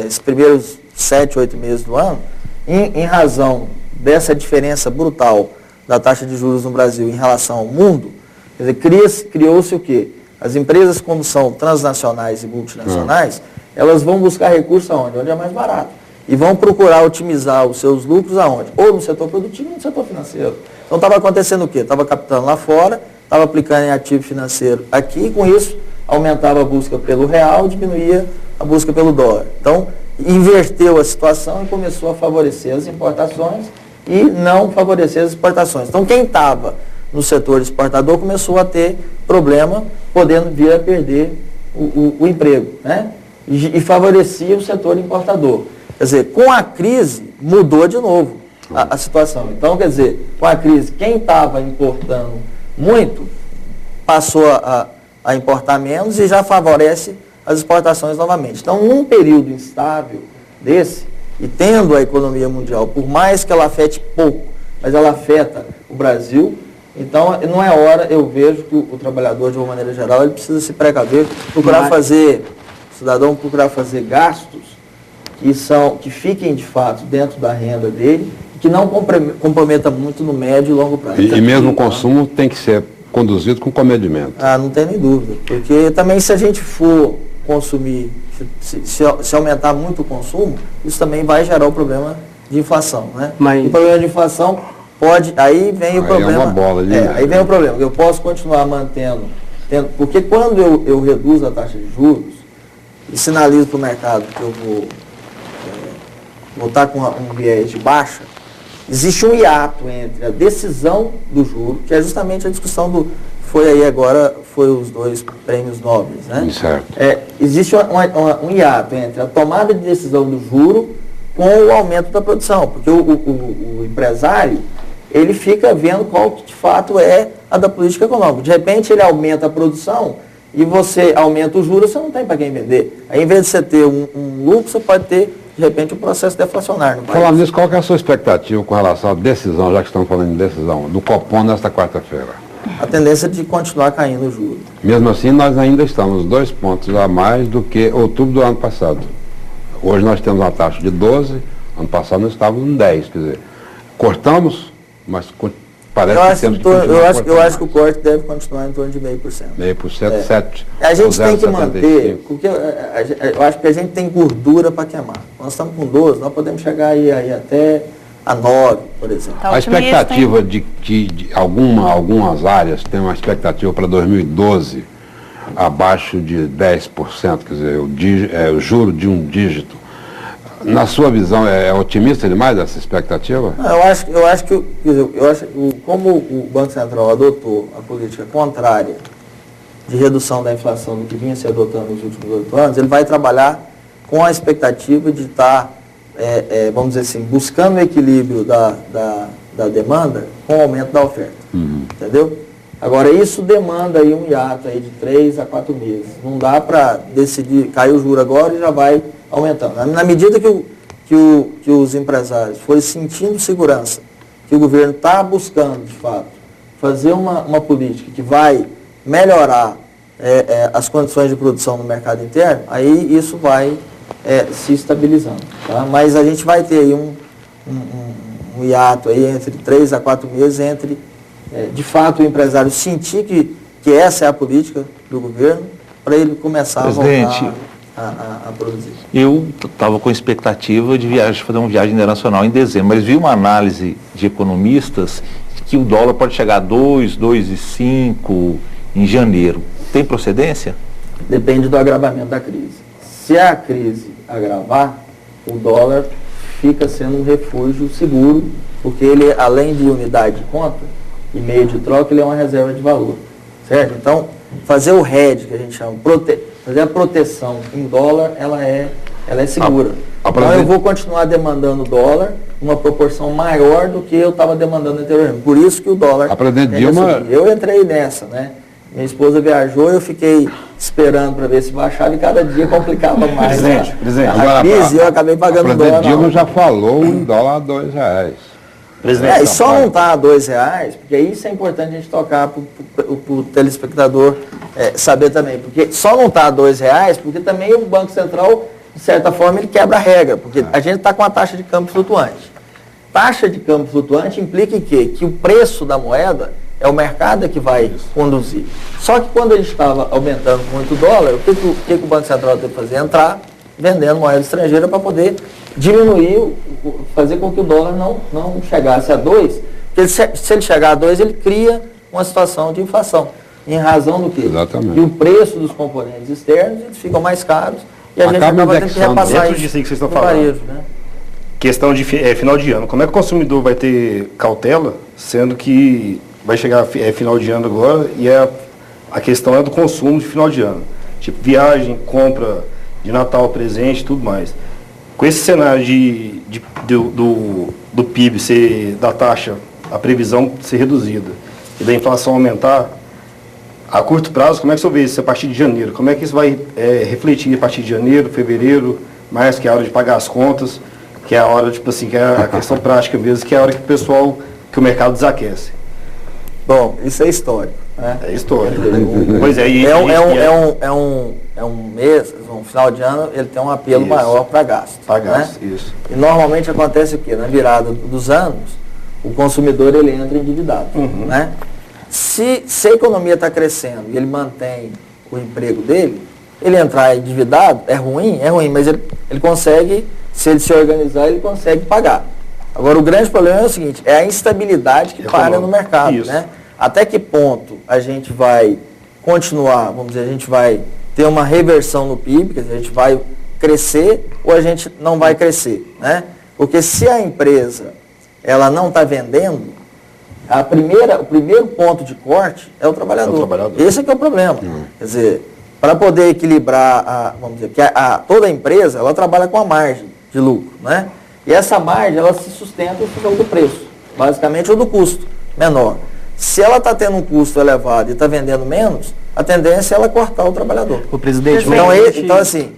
esses primeiros 7, 8 meses do ano, em razão dessa diferença brutal da taxa de juros no Brasil em relação ao mundo, quer dizer, criou-se o quê? As empresas, como são transnacionais e multinacionais, elas vão buscar recursos aonde? Onde é mais barato. E vão procurar otimizar os seus lucros aonde? Ou no setor produtivo ou no setor financeiro. Então estava acontecendo o quê? Estava captando lá fora, estava aplicando em ativo financeiro aqui, e com isso aumentava a busca pelo real, diminuía a busca pelo dólar. Então, inverteu a situação e começou a favorecer as importações e não favorecer as exportações. Então, quem estava no setor exportador começou a ter problema, podendo vir a perder o emprego, né? E favorecia o setor importador. Quer dizer, com a crise, mudou de novo a situação. Então, quer dizer, com a crise, quem estava importando muito, passou a importar menos e já favorece as exportações novamente. Então, num período instável desse, e tendo a economia mundial, por mais que ela afete pouco, mas ela afeta o Brasil, Então, não é hora, eu vejo que o trabalhador, de uma maneira geral, ele precisa se precaver, procurar fazer, o cidadão procurar fazer gastos que fiquem, de fato, dentro da renda dele, que não comprometa muito no médio e longo prazo. E mesmo o consumo tem que ser conduzido com comedimento. Ah, não tem nem dúvida. Porque também se a gente for consumir, se aumentar muito o consumo, isso também vai gerar o problema de inflação, né? Mas... O problema de inflação pode... Aí vem o problema... É uma bola de aí vem o problema. Eu posso continuar mantendo... Porque quando eu reduzo a taxa de juros e sinalizo para o mercado que eu vou estar com um viés de baixa, existe um hiato entre a decisão do juro, que é justamente a discussão foi aí agora, foi os 2 prêmios nobres, né? Certo. Existe um hiato entre a tomada de decisão do juro com o aumento da produção, porque o empresário, ele fica vendo qual que de fato é a da política econômica. De repente ele aumenta a produção e você aumenta o juro, você não tem para quem vender. Aí, em vez de você ter um lucro, você pode ter, de repente, um processo deflacionário no país. Falando nisso, qual que é a sua expectativa com relação à decisão, já que estamos falando de decisão, do Copom nesta quarta-feira? A tendência de continuar caindo o juro. Mesmo assim, nós ainda estamos 2 pontos a mais do que outubro do ano passado. Hoje nós temos uma taxa de 12, ano passado nós estávamos em 10, quer dizer, cortamos, mas parece que temos que continuar eu acho que o corte deve continuar em torno de 0,5%. 0,5%, 7%. A gente tem que manter, porque eu acho que a gente tem gordura para queimar. Nós estamos com 12, nós podemos chegar aí até a 9, por exemplo. Tá a expectativa otimista, de algumas áreas tem uma expectativa para 2012 abaixo de 10%, quer dizer, o juro de um dígito. Na sua visão, é otimista demais essa expectativa? Eu acho que como o Banco Central adotou a política contrária de redução da inflação do que vinha se adotando nos últimos 8 anos, ele vai trabalhar com a expectativa de estar, vamos dizer assim, buscando o equilíbrio da demanda com o aumento da oferta. Entendeu? Agora, isso demanda aí um hiato aí de 3 a 4 meses. Não dá para decidir, cair o juro agora e já vai aumentando. Na medida que os empresários forem sentindo segurança, que o governo está buscando, de fato, fazer uma política que vai melhorar as condições de produção no mercado interno, aí isso vai se estabilizando. Tá? Mas a gente vai ter aí um hiato aí entre 3 a 4 meses entre, de fato, o empresário sentir que essa é a política do governo, para ele começar Presidente, a voltar a produzir. Eu estava com expectativa de fazer uma viagem internacional em dezembro, mas vi uma análise de economistas que o dólar pode chegar a 2, 2,5 em janeiro. Tem procedência? Depende do agravamento da crise. Se a crise agravar, o dólar fica sendo um refúgio seguro, porque ele, além de unidade de conta e meio de troca, ele é uma reserva de valor. Certo? Então, fazer o hedge, que a gente chama, fazer a proteção em dólar, ela é segura. Então eu vou continuar demandando dólar uma proporção maior do que eu estava demandando anteriormente. Por isso que o dólar... A presidente Dilma... Eu entrei nessa, né? Minha esposa viajou, eu fiquei esperando para ver se baixava e cada dia complicava mais. Presidente. A crise, eu acabei pagando dólar. A presidente Dilma já falou em dólar a R$2. E só não está a R$2, porque isso é importante a gente tocar para o telespectador saber também. Porque só não está a R$2, porque também o Banco Central, de certa forma, ele quebra a regra. Porque a gente está com a taxa de câmbio flutuante. Taxa de câmbio flutuante implica em quê? Que o preço da moeda é o mercado que vai conduzir. Só que quando ele estava aumentando muito o dólar, o que o Banco Central teve que fazer? Entrar vendendo moeda estrangeira para poder diminuir, fazer com que o dólar não chegasse a 2, porque se ele chegar a 2, ele cria uma situação de inflação. Em razão do quê? Exatamente. E o preço dos componentes externos eles ficam mais caros e a gente acaba tendo que repassar dentro disso aí que vocês estão no falando. varejo, né? Questão de final de ano. Como é que o consumidor vai ter cautela, sendo que vai chegar final de ano agora e a questão é do consumo de final de ano? Tipo, viagem, compra de Natal, presente, tudo mais. Com esse cenário do PIB da taxa, a previsão ser reduzida e da inflação aumentar, a curto prazo, como é que você vê isso a partir de janeiro? Como é que isso vai refletir a partir de janeiro, fevereiro, mais que a hora de pagar as contas, que é a hora, tipo assim, que é a questão prática mesmo, que é a hora que o mercado desaquece? Bom, isso é histórico, né? É histórico. Pois é, um mês, um final de ano, ele tem um apelo maior para gasto. Para gasto, né? isso. E normalmente acontece o quê? Na virada dos anos, o consumidor ele entra endividado, né? Se a economia está crescendo e ele mantém o emprego dele, ele entrar endividado é ruim, mas ele consegue, se ele se organizar, ele consegue pagar. Agora, o grande problema é o seguinte, é a instabilidade que para no mercado, né? Até que ponto a gente vai continuar, vamos dizer, a gente vai ter uma reversão no PIB, quer dizer, a gente vai crescer ou a gente não vai crescer, né? Porque se a empresa, ela não está vendendo, o primeiro ponto de corte é o trabalhador. Esse é que é o problema. Quer dizer, para poder equilibrar, vamos dizer, porque toda empresa, ela trabalha com a margem de lucro, né? E essa margem, ela se sustenta em função do preço, basicamente, ou do custo menor. Se ela está tendo um custo elevado e está vendendo menos, a tendência é ela cortar o trabalhador. O presidente... Então, assim,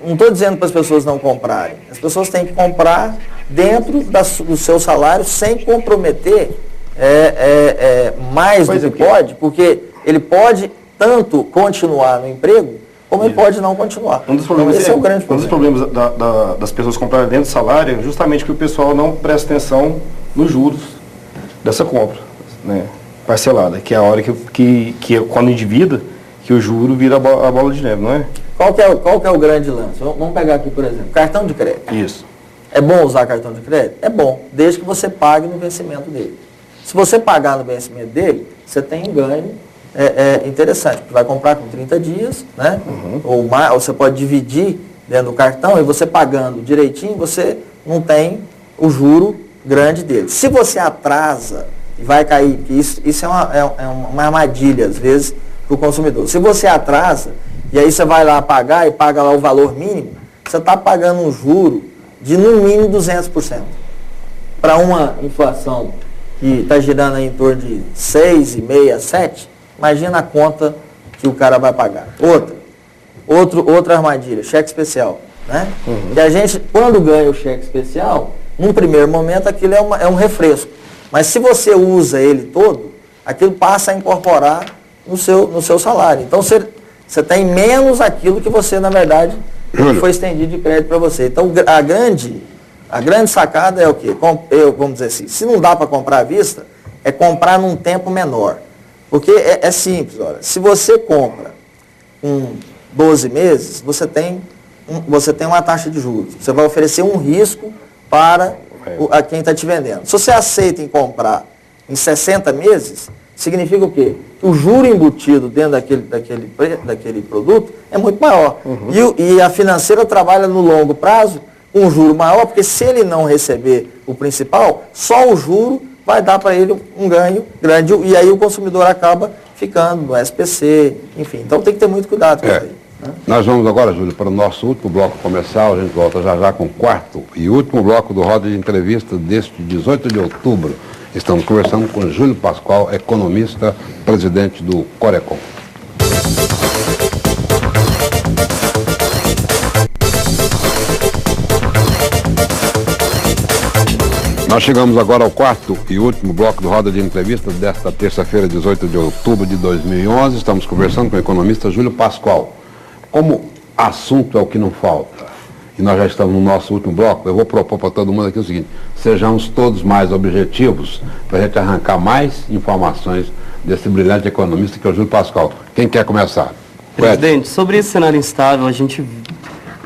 não estou dizendo para as pessoas não comprarem. As pessoas têm que comprar dentro do seu salário sem comprometer mais do que pode, porque ele pode tanto continuar no emprego, como ele pode não continuar. Esse é o grande problema. Um dos problemas das pessoas comprarem dentro do salário é justamente que o pessoal não presta atenção nos juros dessa compra, né, parcelada, que é a hora que quando endivida, que o juro vira a bola de neve, não é? Qual que é o grande lance? Vamos pegar aqui, por exemplo, cartão de crédito. Isso. É bom usar cartão de crédito? É bom, desde que você pague no vencimento dele. Se você pagar no vencimento dele, você tem um ganho interessante. Você vai comprar com 30 dias, né? Ou você pode dividir dentro do cartão e você pagando direitinho, você não tem o juro grande dele. Se você atrasa, e vai cair, isso é uma armadilha, às vezes, para o consumidor. Se você atrasa, e aí você vai lá pagar e paga lá o valor mínimo, você está pagando um juro de no mínimo 200%. Para uma inflação que está girando aí em torno de 6,5%, 7%, imagina a conta que o cara vai pagar. Outra armadilha, cheque especial. Né? E a gente, quando ganha o cheque especial, num primeiro momento aquilo é um refresco. Mas se você usa ele todo, aquilo passa a incorporar no seu salário. Então você tem menos aquilo que você, na verdade, foi estendido de crédito para você. Então a grande sacada é o quê? Vamos dizer assim, se não dá para comprar à vista, é comprar num tempo menor. Porque é simples, olha, se você compra 12 meses, você tem uma taxa de juros. Você vai oferecer um risco para a quem está te vendendo. Se você aceita em comprar em 60 meses, significa o quê? O juro embutido dentro daquele produto é muito maior. E a financeira trabalha no longo prazo com um juro maior, porque se ele não receber o principal, só o juro vai dar para ele um ganho grande. E aí o consumidor acaba ficando no SPC, enfim. Então tem que ter muito cuidado com isso aí. Né? Nós vamos agora, Júlio, para o nosso último bloco comercial. A gente volta já com o quarto e último bloco do Roda de Entrevista deste 18 de outubro. Estamos conversando com Júlio Pascoal, economista, presidente do Corecon. Nós chegamos agora ao quarto e último bloco do Roda de Entrevista desta terça-feira, 18 de outubro de 2011. Estamos conversando com o economista Júlio Pascoal. Como assunto é o que não falta, e nós já estamos no nosso último bloco, eu vou propor para todo mundo aqui o seguinte: sejamos todos mais objetivos para a gente arrancar mais informações desse brilhante economista que é o Júlio Pascoal. Quem quer começar? Presidente, sobre esse cenário instável,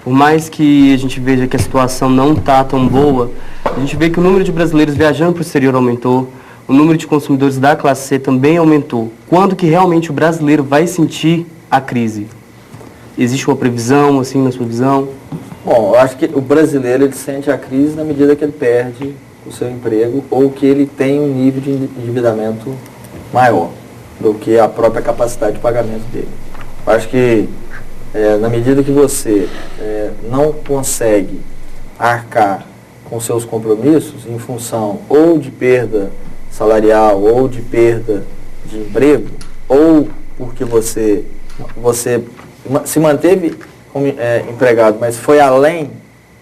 por mais que a gente veja que a situação não está tão boa, a gente vê que o número de brasileiros viajando para o exterior aumentou, o número de consumidores da classe C também aumentou. Quando que realmente o brasileiro vai sentir a crise? Existe uma previsão, assim, na sua visão? Bom, eu acho que o brasileiro ele sente a crise na medida que ele perde o seu emprego ou que ele tem um nível de endividamento maior do que a própria capacidade de pagamento dele. Eu acho que na medida que você não consegue arcar com seus compromissos em função ou de perda salarial ou de perda de emprego, ou porque você se manteve como empregado, mas foi além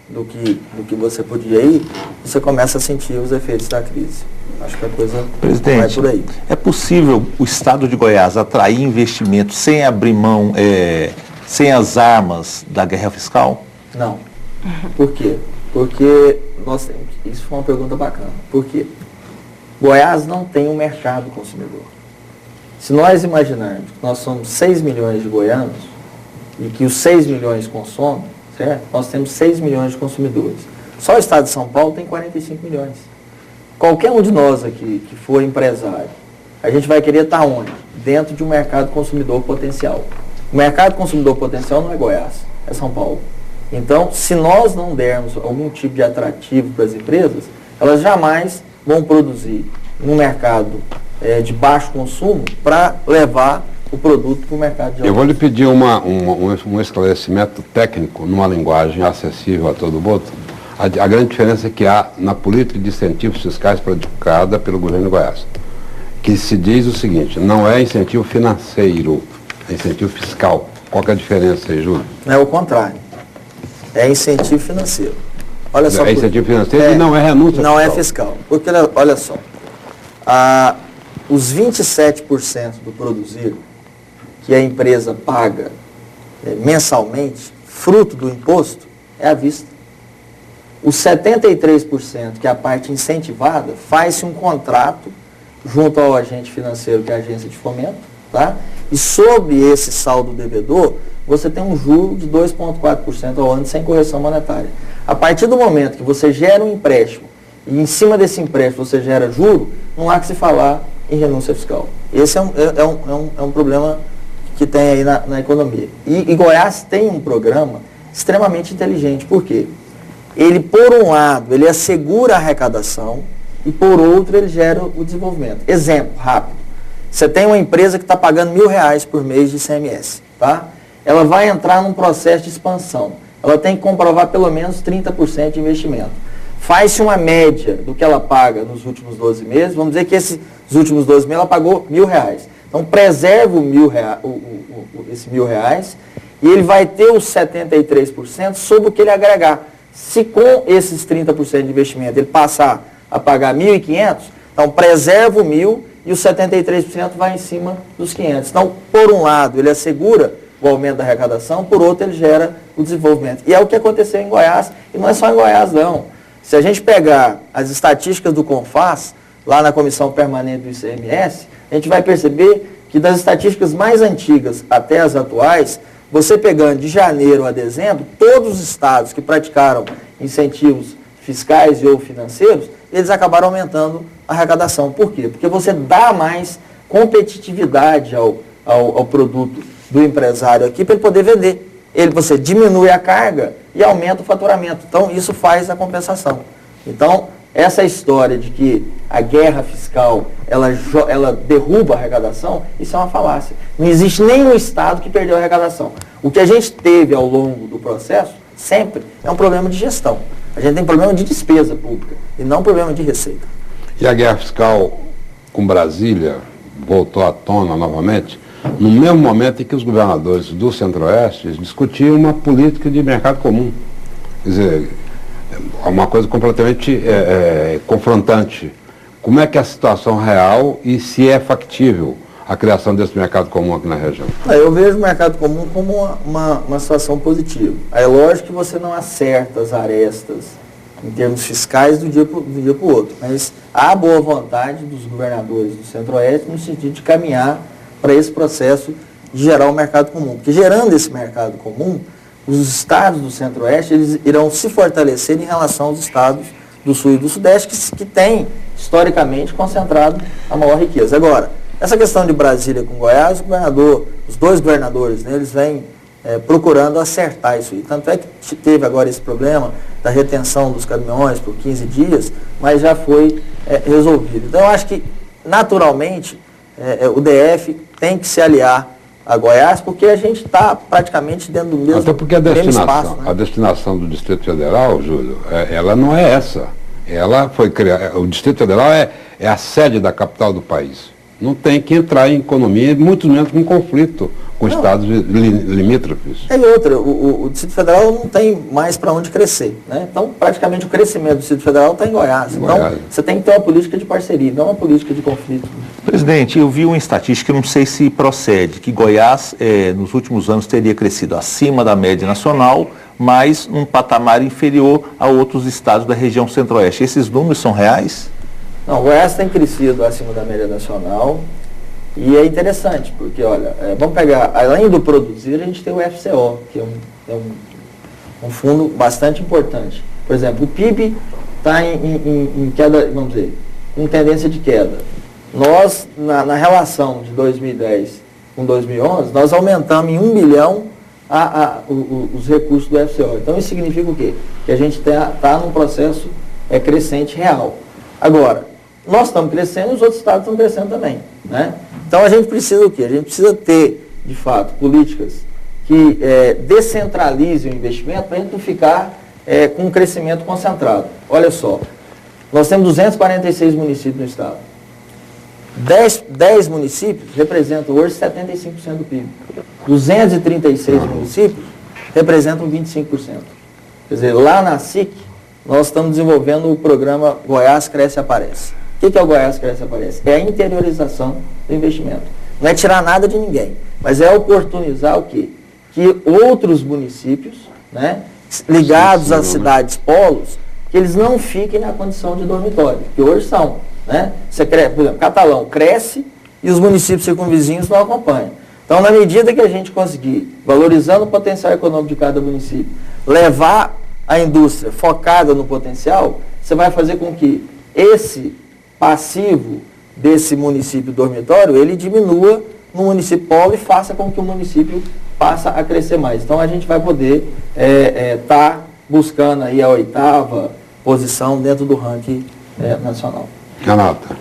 do que você podia ir, você começa a sentir os efeitos da crise. Acho que a coisa vai Presidente, por aí. é possível o Estado de Goiás atrair investimentos sem abrir mão, sem as armas da guerra fiscal? Não. Por quê? Porque isso foi uma pergunta bacana. Por quê? Goiás não tem um mercado consumidor. Se nós imaginarmos que nós somos 6 milhões de goianos e que os 6 milhões consomem, certo? Nós temos 6 milhões de consumidores. Só o estado de São Paulo tem 45 milhões. Qualquer um de nós aqui que for empresário, a gente vai querer estar onde? Dentro de um mercado consumidor potencial. O mercado consumidor potencial não é Goiás, é São Paulo. Então, se nós não dermos algum tipo de atrativo para as empresas, elas jamais vão produzir no mercado de baixo consumo para levar o produto para o mercado de alto. Eu vou lhe pedir um esclarecimento técnico numa linguagem acessível a todo mundo. A grande diferença que há na política de incentivos fiscais praticada pelo governo de Goiás, que se diz o seguinte: não é incentivo financeiro, é incentivo fiscal. Qual que é a diferença aí, Júlio? É o contrário. É incentivo financeiro. Olha só. É incentivo financeiro e não é renúncia fiscal. Não é fiscal. Porque, olha só, os 27% do produzido que a empresa paga mensalmente, fruto do imposto, é à vista. Os 73%, que é a parte incentivada, faz-se um contrato junto ao agente financeiro, que é a agência de fomento, tá? E sobre esse saldo devedor, você tem um juro de 2,4% ao ano sem correção monetária. A partir do momento que você gera um empréstimo e em cima desse empréstimo você gera juro, não há que se falar em renúncia fiscal. Esse é um problema que tem aí na economia. E Goiás tem um programa extremamente inteligente. Por quê? Ele, por um lado, ele assegura a arrecadação e, por outro, ele gera o desenvolvimento. Exemplo rápido. Você tem uma empresa que está pagando R$1.000 por mês de ICMS, tá? Ela vai entrar num processo de expansão. Ela tem que comprovar pelo menos 30% de investimento. Faz-se uma média do que ela paga nos últimos 12 meses. Vamos dizer que esses últimos 12 meses ela pagou R$1.000. Então, preserva esse R$1.000 e ele vai ter os 73% sobre o que ele agregar. Se com esses 30% de investimento ele passar a pagar 1.500, então preserva o 1.000 e os 73% vai em cima dos 500. Então, por um lado, ele assegura o aumento da arrecadação, por outro, ele gera o desenvolvimento. E é o que aconteceu em Goiás, e não é só em Goiás, não. Se a gente pegar as estatísticas do CONFAS, lá na Comissão Permanente do ICMS, a gente vai perceber que das estatísticas mais antigas até as atuais, você pegando de janeiro a dezembro, todos os estados que praticaram incentivos fiscais e ou financeiros, eles acabaram aumentando a arrecadação. Por quê? Porque você dá mais competitividade ao produto do empresário aqui para ele poder vender. Você diminui a carga e aumenta o faturamento. Então, isso faz a compensação. Então, essa história de que a guerra fiscal, ela derruba a arrecadação, isso é uma falácia. Não existe nenhum estado que perdeu a arrecadação. O que a gente teve ao longo do processo, sempre, é um problema de gestão. A gente tem problema de despesa pública e não problema de receita. E a guerra fiscal com Brasília voltou à tona novamente, no mesmo momento em que os governadores do Centro-Oeste discutiam uma política de mercado comum. Quer dizer, uma coisa completamente confrontante. Como é que é a situação real e se é factível a criação desse mercado comum aqui na região? Eu vejo o mercado comum como uma situação positiva. É lógico que você não acerta as arestas em termos fiscais do dia para o outro, mas há boa vontade dos governadores do Centro-Oeste no sentido de caminhar para esse processo de gerar um mercado comum. Porque gerando esse mercado comum, os estados do Centro-Oeste eles irão se fortalecer em relação aos estados do Sul e do Sudeste, que têm, historicamente, concentrado a maior riqueza. Agora, essa questão de Brasília com Goiás, os dois governadores, né, eles vêm procurando acertar isso aí. Tanto é que teve agora esse problema da retenção dos caminhões por 15 dias, mas já foi resolvido. Então, eu acho que, naturalmente, o DF tem que se aliar a Goiás, porque a gente está praticamente dentro do mesmo, até porque mesmo espaço. Né? A destinação do Distrito Federal, Júlio, ela não é essa. Ela foi criada. O Distrito Federal é a sede da capital do país. não tem que entrar em economia, muito menos com conflito com estados limítrofes. E outra, o Distrito Federal não tem mais para onde crescer, né? Então, praticamente o crescimento do Distrito Federal está em Goiás. Então, você tem que ter uma política de parceria, não uma política de conflito. Presidente, eu vi uma estatística, não sei se procede, que Goiás, nos últimos anos, teria crescido acima da média nacional, mas num patamar inferior a outros estados da região centro-oeste. Esses números são reais? Não, o Goiás tem crescido acima da média nacional. E é interessante, porque, olha, vamos pegar, além do produzir, a gente tem o FCO, que é um fundo bastante importante. Por exemplo, o PIB está em queda, vamos dizer, com tendência de queda. Nós, na relação de 2010 com 2011, nós aumentamos em 1 bilhão os recursos do FCO. Então, isso significa o quê? Que a gente está num processo crescente real. Agora, nós estamos crescendo e os outros estados estão crescendo também, né? Então, a gente precisa o quê? A gente precisa ter, de fato, políticas que descentralizem o investimento para a gente não ficar com um crescimento concentrado. Olha só, nós temos 246 municípios no estado. 10 municípios representam hoje 75% do PIB. 236 municípios representam 25%. Quer dizer, lá na SIC, nós estamos desenvolvendo o programa Goiás Cresce e Aparece. O que é o Goiás Cresce e Aparece? É a interiorização do investimento. Não é tirar nada de ninguém, mas é oportunizar o quê? Que outros municípios, né, ligados às cidades polos, que eles não fiquem na condição de dormitório, que hoje são. Né? Você cresce, por exemplo, Catalão cresce e os municípios circunvizinhos não acompanham. Então, na medida que a gente conseguir, valorizando o potencial econômico de cada município, levar a indústria focada no potencial, você vai fazer com que esse passivo desse município dormitório, ele diminua no município polo e faça com que o município passe a crescer mais. Então, a gente vai poder estar buscando aí a 8ª posição dentro do ranking nacional. Renata.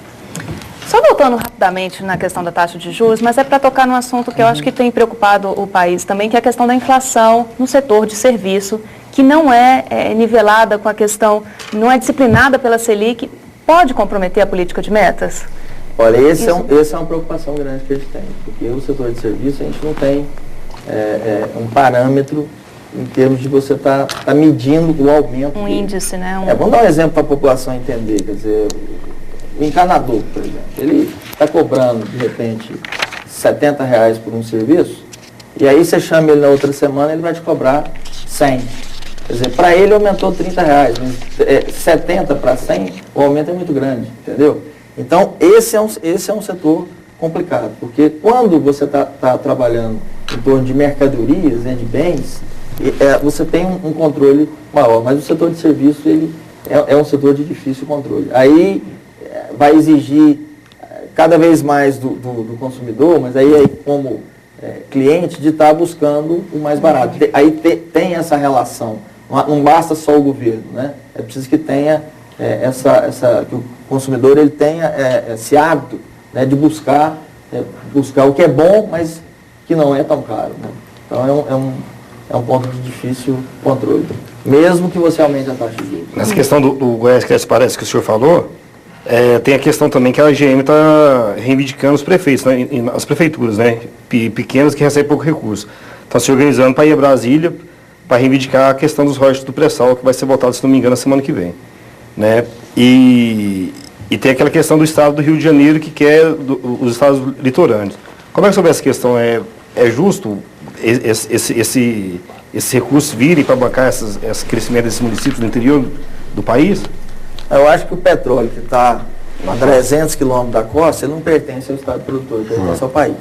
Só voltando rapidamente na questão da taxa de juros, mas é para tocar num assunto que eu acho que tem preocupado o país também, que é a questão da inflação no setor de serviço, que não é nivelada com a questão, não é disciplinada pela Selic. Pode comprometer a política de metas? Olha, essa é uma preocupação grande que a gente tem, porque o setor de serviço a gente não tem um parâmetro em termos de você tá medindo o aumento. Um índice, né? Vamos dar um exemplo para a população entender, quer dizer, o encanador, por exemplo, ele está cobrando, de repente, R$70 por um serviço, e aí você chama ele na outra semana, ele vai te cobrar 100. Quer dizer, para ele aumentou R$30, mas 70 para 100, o aumento é muito grande, entendeu? Então, esse é um setor complicado, porque quando você está trabalhando em torno de mercadorias, de bens, você tem um controle maior, mas o setor de serviço ele é um setor de difícil controle. Aí vai exigir cada vez mais do consumidor, mas aí como cliente, de estar buscando o mais barato. Aí tem essa relação. Não basta só o governo, né? É preciso que tenha que o consumidor ele tenha esse hábito, né, de buscar o que é bom, mas que não é tão caro, né? Então é um ponto de difícil controle, mesmo que você aumente a taxa de juros. Nessa questão do Goiás Cresce Parece que o senhor falou, tem a questão também que a AGM está reivindicando os prefeitos, né, as prefeituras, né, pequenas que recebem pouco recurso. Estão se organizando para ir a Brasília para reivindicar a questão dos royalties do pré-sal, que vai ser votado, se não me engano, na semana que vem. Né? E tem aquela questão do estado do Rio de Janeiro, que quer os estados litorâneos. Como é que sobre essa questão? É justo esses recursos virem para bancar esse crescimento desses municípios do interior do país? Eu acho que o petróleo que está a 300 quilômetros da costa, ele não pertence ao estado produtor, ele pertence ao país.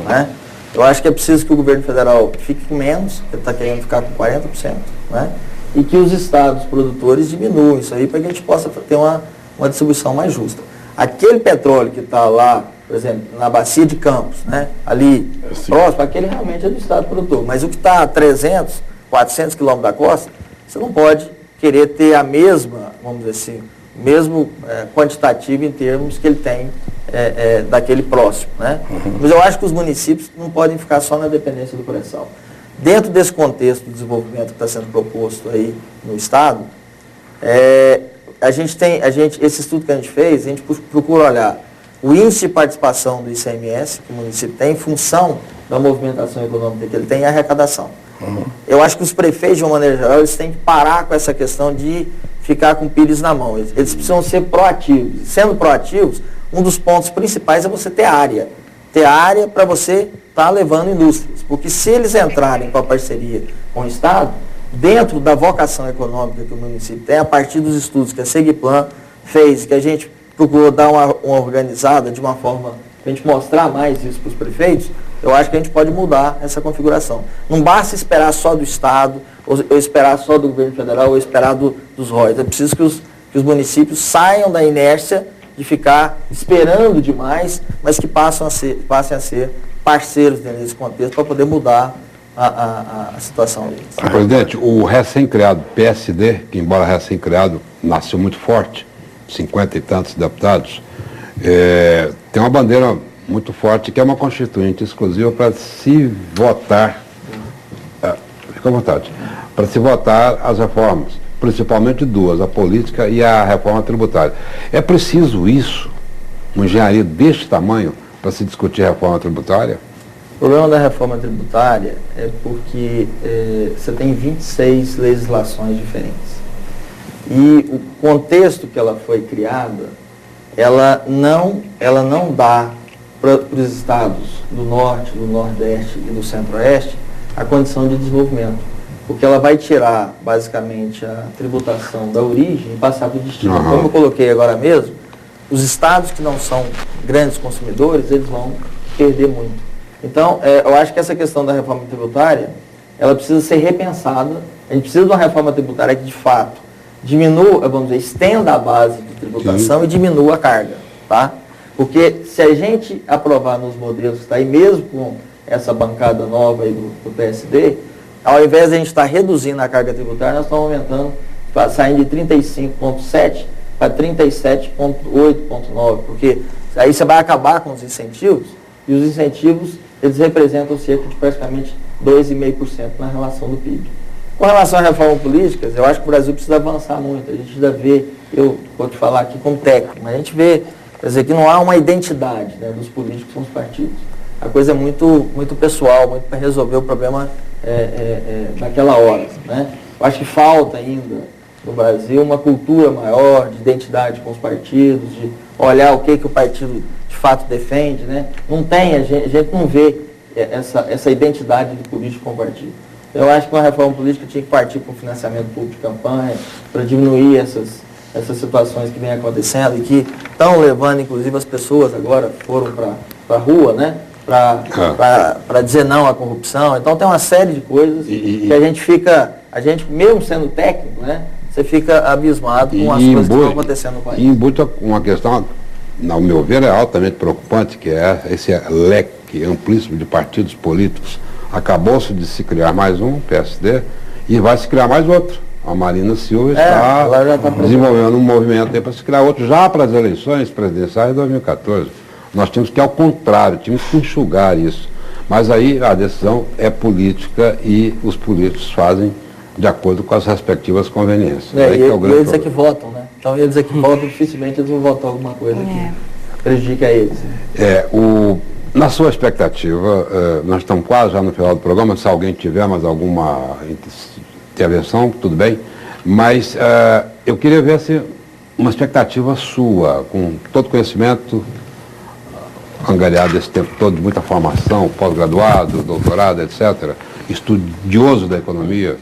Né? Eu acho que é preciso que o governo federal fique com menos, ele está querendo ficar com 40%, né? E que os estados produtores diminuam isso aí para que a gente possa ter uma distribuição mais justa. Aquele petróleo que está lá, por exemplo, na bacia de Campos, né? Ali próximo, aquele realmente é do estado produtor. Mas o que está a 300, 400 quilômetros da costa, você não pode querer ter a mesma, vamos dizer assim, mesmo quantitativo em termos que ele tem daquele próximo, né? Mas eu acho que os municípios não podem ficar só na dependência do pré-sal. Dentro desse contexto de desenvolvimento que está sendo proposto aí no estado, esse estudo que a gente fez, a gente procura olhar o índice de participação do ICMS que o município tem em função da movimentação econômica que ele tem e a arrecadação. Eu acho que os prefeitos, de uma maneira geral, eles têm que parar com essa questão de ficar com o pires na mão. Eles precisam ser proativos. Sendo proativos, um dos pontos principais é você ter área. Ter área para você estar levando indústrias. Porque se eles entrarem com a parceria com o Estado, dentro da vocação econômica que o município tem, a partir dos estudos que a Segiplan fez, que a gente procurou dar uma organizada de uma forma para a gente mostrar mais isso para os prefeitos, eu acho que a gente pode mudar essa configuração. Não basta esperar só do Estado, ou esperar só do governo federal, ou esperar dos royalties. É preciso que os municípios saiam da inércia de ficar esperando demais, mas que passem a ser parceiros dentro desse contexto para poder mudar a situação deles. Presidente, o recém-criado PSD, que embora recém-criado, nasceu muito forte, 50 e tantos deputados, tem uma bandeira muito forte, que é uma constituinte exclusiva para se votar, fica à vontade, para se votar as reformas, principalmente duas, a política e a reforma tributária. É preciso isso, uma engenharia deste tamanho, para se discutir a reforma tributária? O problema da reforma tributária é porque você tem 26 legislações diferentes. E o contexto que ela foi criada, ela não dá para os estados do Norte, do Nordeste e do Centro-Oeste a condição de desenvolvimento. Porque ela vai tirar, basicamente, a tributação da origem e passar para o destino. Como eu coloquei agora mesmo, os estados que não são grandes consumidores, eles vão perder muito. Então, eu acho que essa questão da reforma tributária, ela precisa ser repensada. A gente precisa de uma reforma tributária que, de fato, diminua, vamos dizer, estenda a base de tributação e diminua a carga, tá? Porque se a gente aprovar nos modelos que está aí, mesmo com essa bancada nova aí do PSD, ao invés de a gente estar reduzindo a carga tributária, nós estamos aumentando, saindo de 35,7 para 37,8,9, porque aí você vai acabar com os incentivos, e os incentivos, eles representam cerca de praticamente 2,5% na relação do PIB. Com relação à reforma política, eu acho que o Brasil precisa avançar muito. A gente ainda vê, eu vou te falar aqui como técnico, mas a gente vê, quer dizer, que não há uma identidade, né, dos políticos com os partidos. A coisa é muito pessoal, muito para resolver o problema naquela hora, né? Eu acho que falta ainda no Brasil uma cultura maior de identidade com os partidos, de olhar o que o partido de fato defende, né? Não tem, a gente não vê essa identidade do político com o partido. Eu acho que uma reforma política tinha que partir para um financiamento público de campanha, para diminuir essas situações que vêm acontecendo e que estão levando, inclusive, as pessoas agora foram para a rua, né? Para dizer não à corrupção. Então tem uma série de coisas que a gente mesmo sendo técnico, né? Você fica abismado com as coisas que estão acontecendo no país. E embuta uma questão, ao meu ver, é altamente preocupante, que é esse leque amplíssimo de partidos políticos. Acabou-se de se criar mais um, PSD, e vai se criar mais outro. A Marina Silva está desenvolvendo um movimento para se criar outro, já para as eleições presidenciais de 2014. Nós tínhamos que, ao contrário, tínhamos que enxugar isso. Mas aí a decisão é política e os políticos fazem de acordo com as respectivas conveniências. E eles é que votam, né? Então eles é que votam, dificilmente eles vão votar alguma coisa que prejudique a eles. Na sua expectativa, nós estamos quase já no final do programa, se alguém tiver mais alguma intervenção, tudo bem, mas eu queria ver se uma expectativa sua, com todo conhecimento angariado esse tempo todo, de muita formação, pós-graduado, doutorado, etc., estudioso da economia,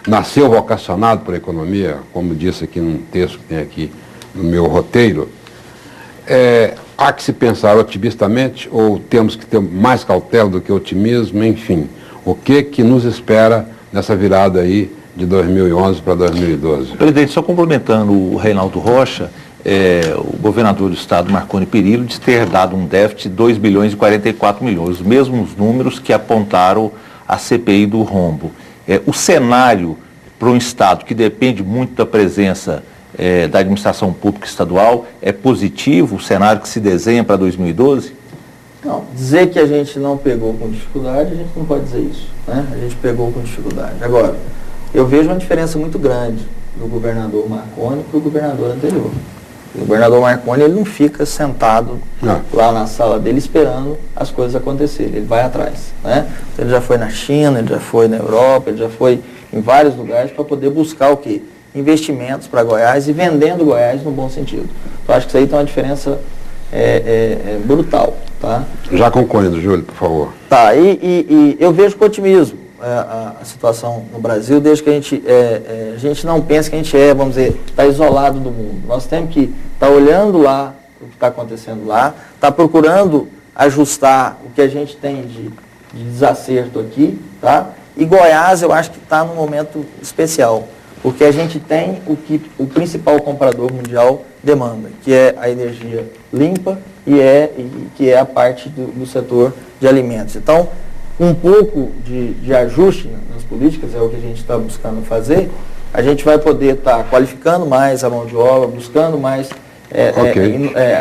nasceu vocacionado por economia, como disse aqui num texto que tem aqui no meu roteiro. Há que se pensar otimistamente ou temos que ter mais cautela do que otimismo, enfim, o que nos espera nessa virada aí de 2011 para 2012? Presidente, só complementando o Reinaldo Rocha, o governador do estado, Marconi Perillo, diz ter dado um déficit de 2 bilhões e 44 milhões, os mesmos números que apontaram a CPI do rombo. O cenário para um estado que depende muito da presença da administração pública estadual é positivo, o cenário que se desenha para 2012? Não, dizer que a gente não pegou com dificuldade, a gente não pode dizer isso, né? A gente pegou com dificuldade. Agora, eu vejo uma diferença muito grande do governador Marconi para o governador anterior. O governador Marconi, ele não fica sentado lá na sala dele esperando as coisas acontecerem, ele vai atrás, né? Ele já foi na China, ele já foi na Europa, ele já foi em vários lugares para poder buscar o quê? Investimentos para Goiás e vendendo Goiás no bom sentido. Então acho que isso aí tem uma diferença brutal, tá? Já concluindo, Júlio, por favor. Tá, e eu vejo com otimismo a situação no Brasil, desde que a gente não pensa que a gente vamos dizer, está isolado do mundo. Nós temos que estar olhando lá o que está acontecendo lá, está procurando ajustar o que a gente tem de desacerto aqui, tá? E Goiás eu acho que está num momento especial, porque a gente tem o que o principal comprador mundial demanda, que é a energia limpa e que é a parte do setor de alimentos. Então, um pouco de ajuste nas políticas, é o que a gente está buscando fazer, a gente vai poder estar qualificando mais a mão de obra, buscando mais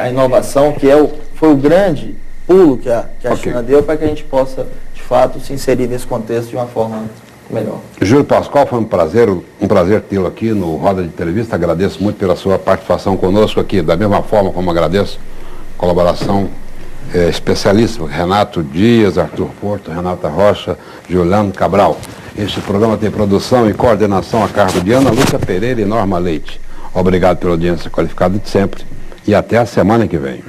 a inovação, que foi o grande pulo que a China deu para que a gente possa, de fato, se inserir nesse contexto de uma forma melhor. Júlio Pascoal, foi um prazer tê-lo aqui no Roda de Entrevista. Agradeço muito pela sua participação conosco aqui, da mesma forma como agradeço a colaboração especialíssima, Renato Dias, Arthur Porto, Renata Rocha, Juliano Cabral. Este programa tem produção e coordenação a cargo de Ana Lúcia Pereira e Norma Leite. Obrigado pela audiência qualificada de sempre e até a semana que vem.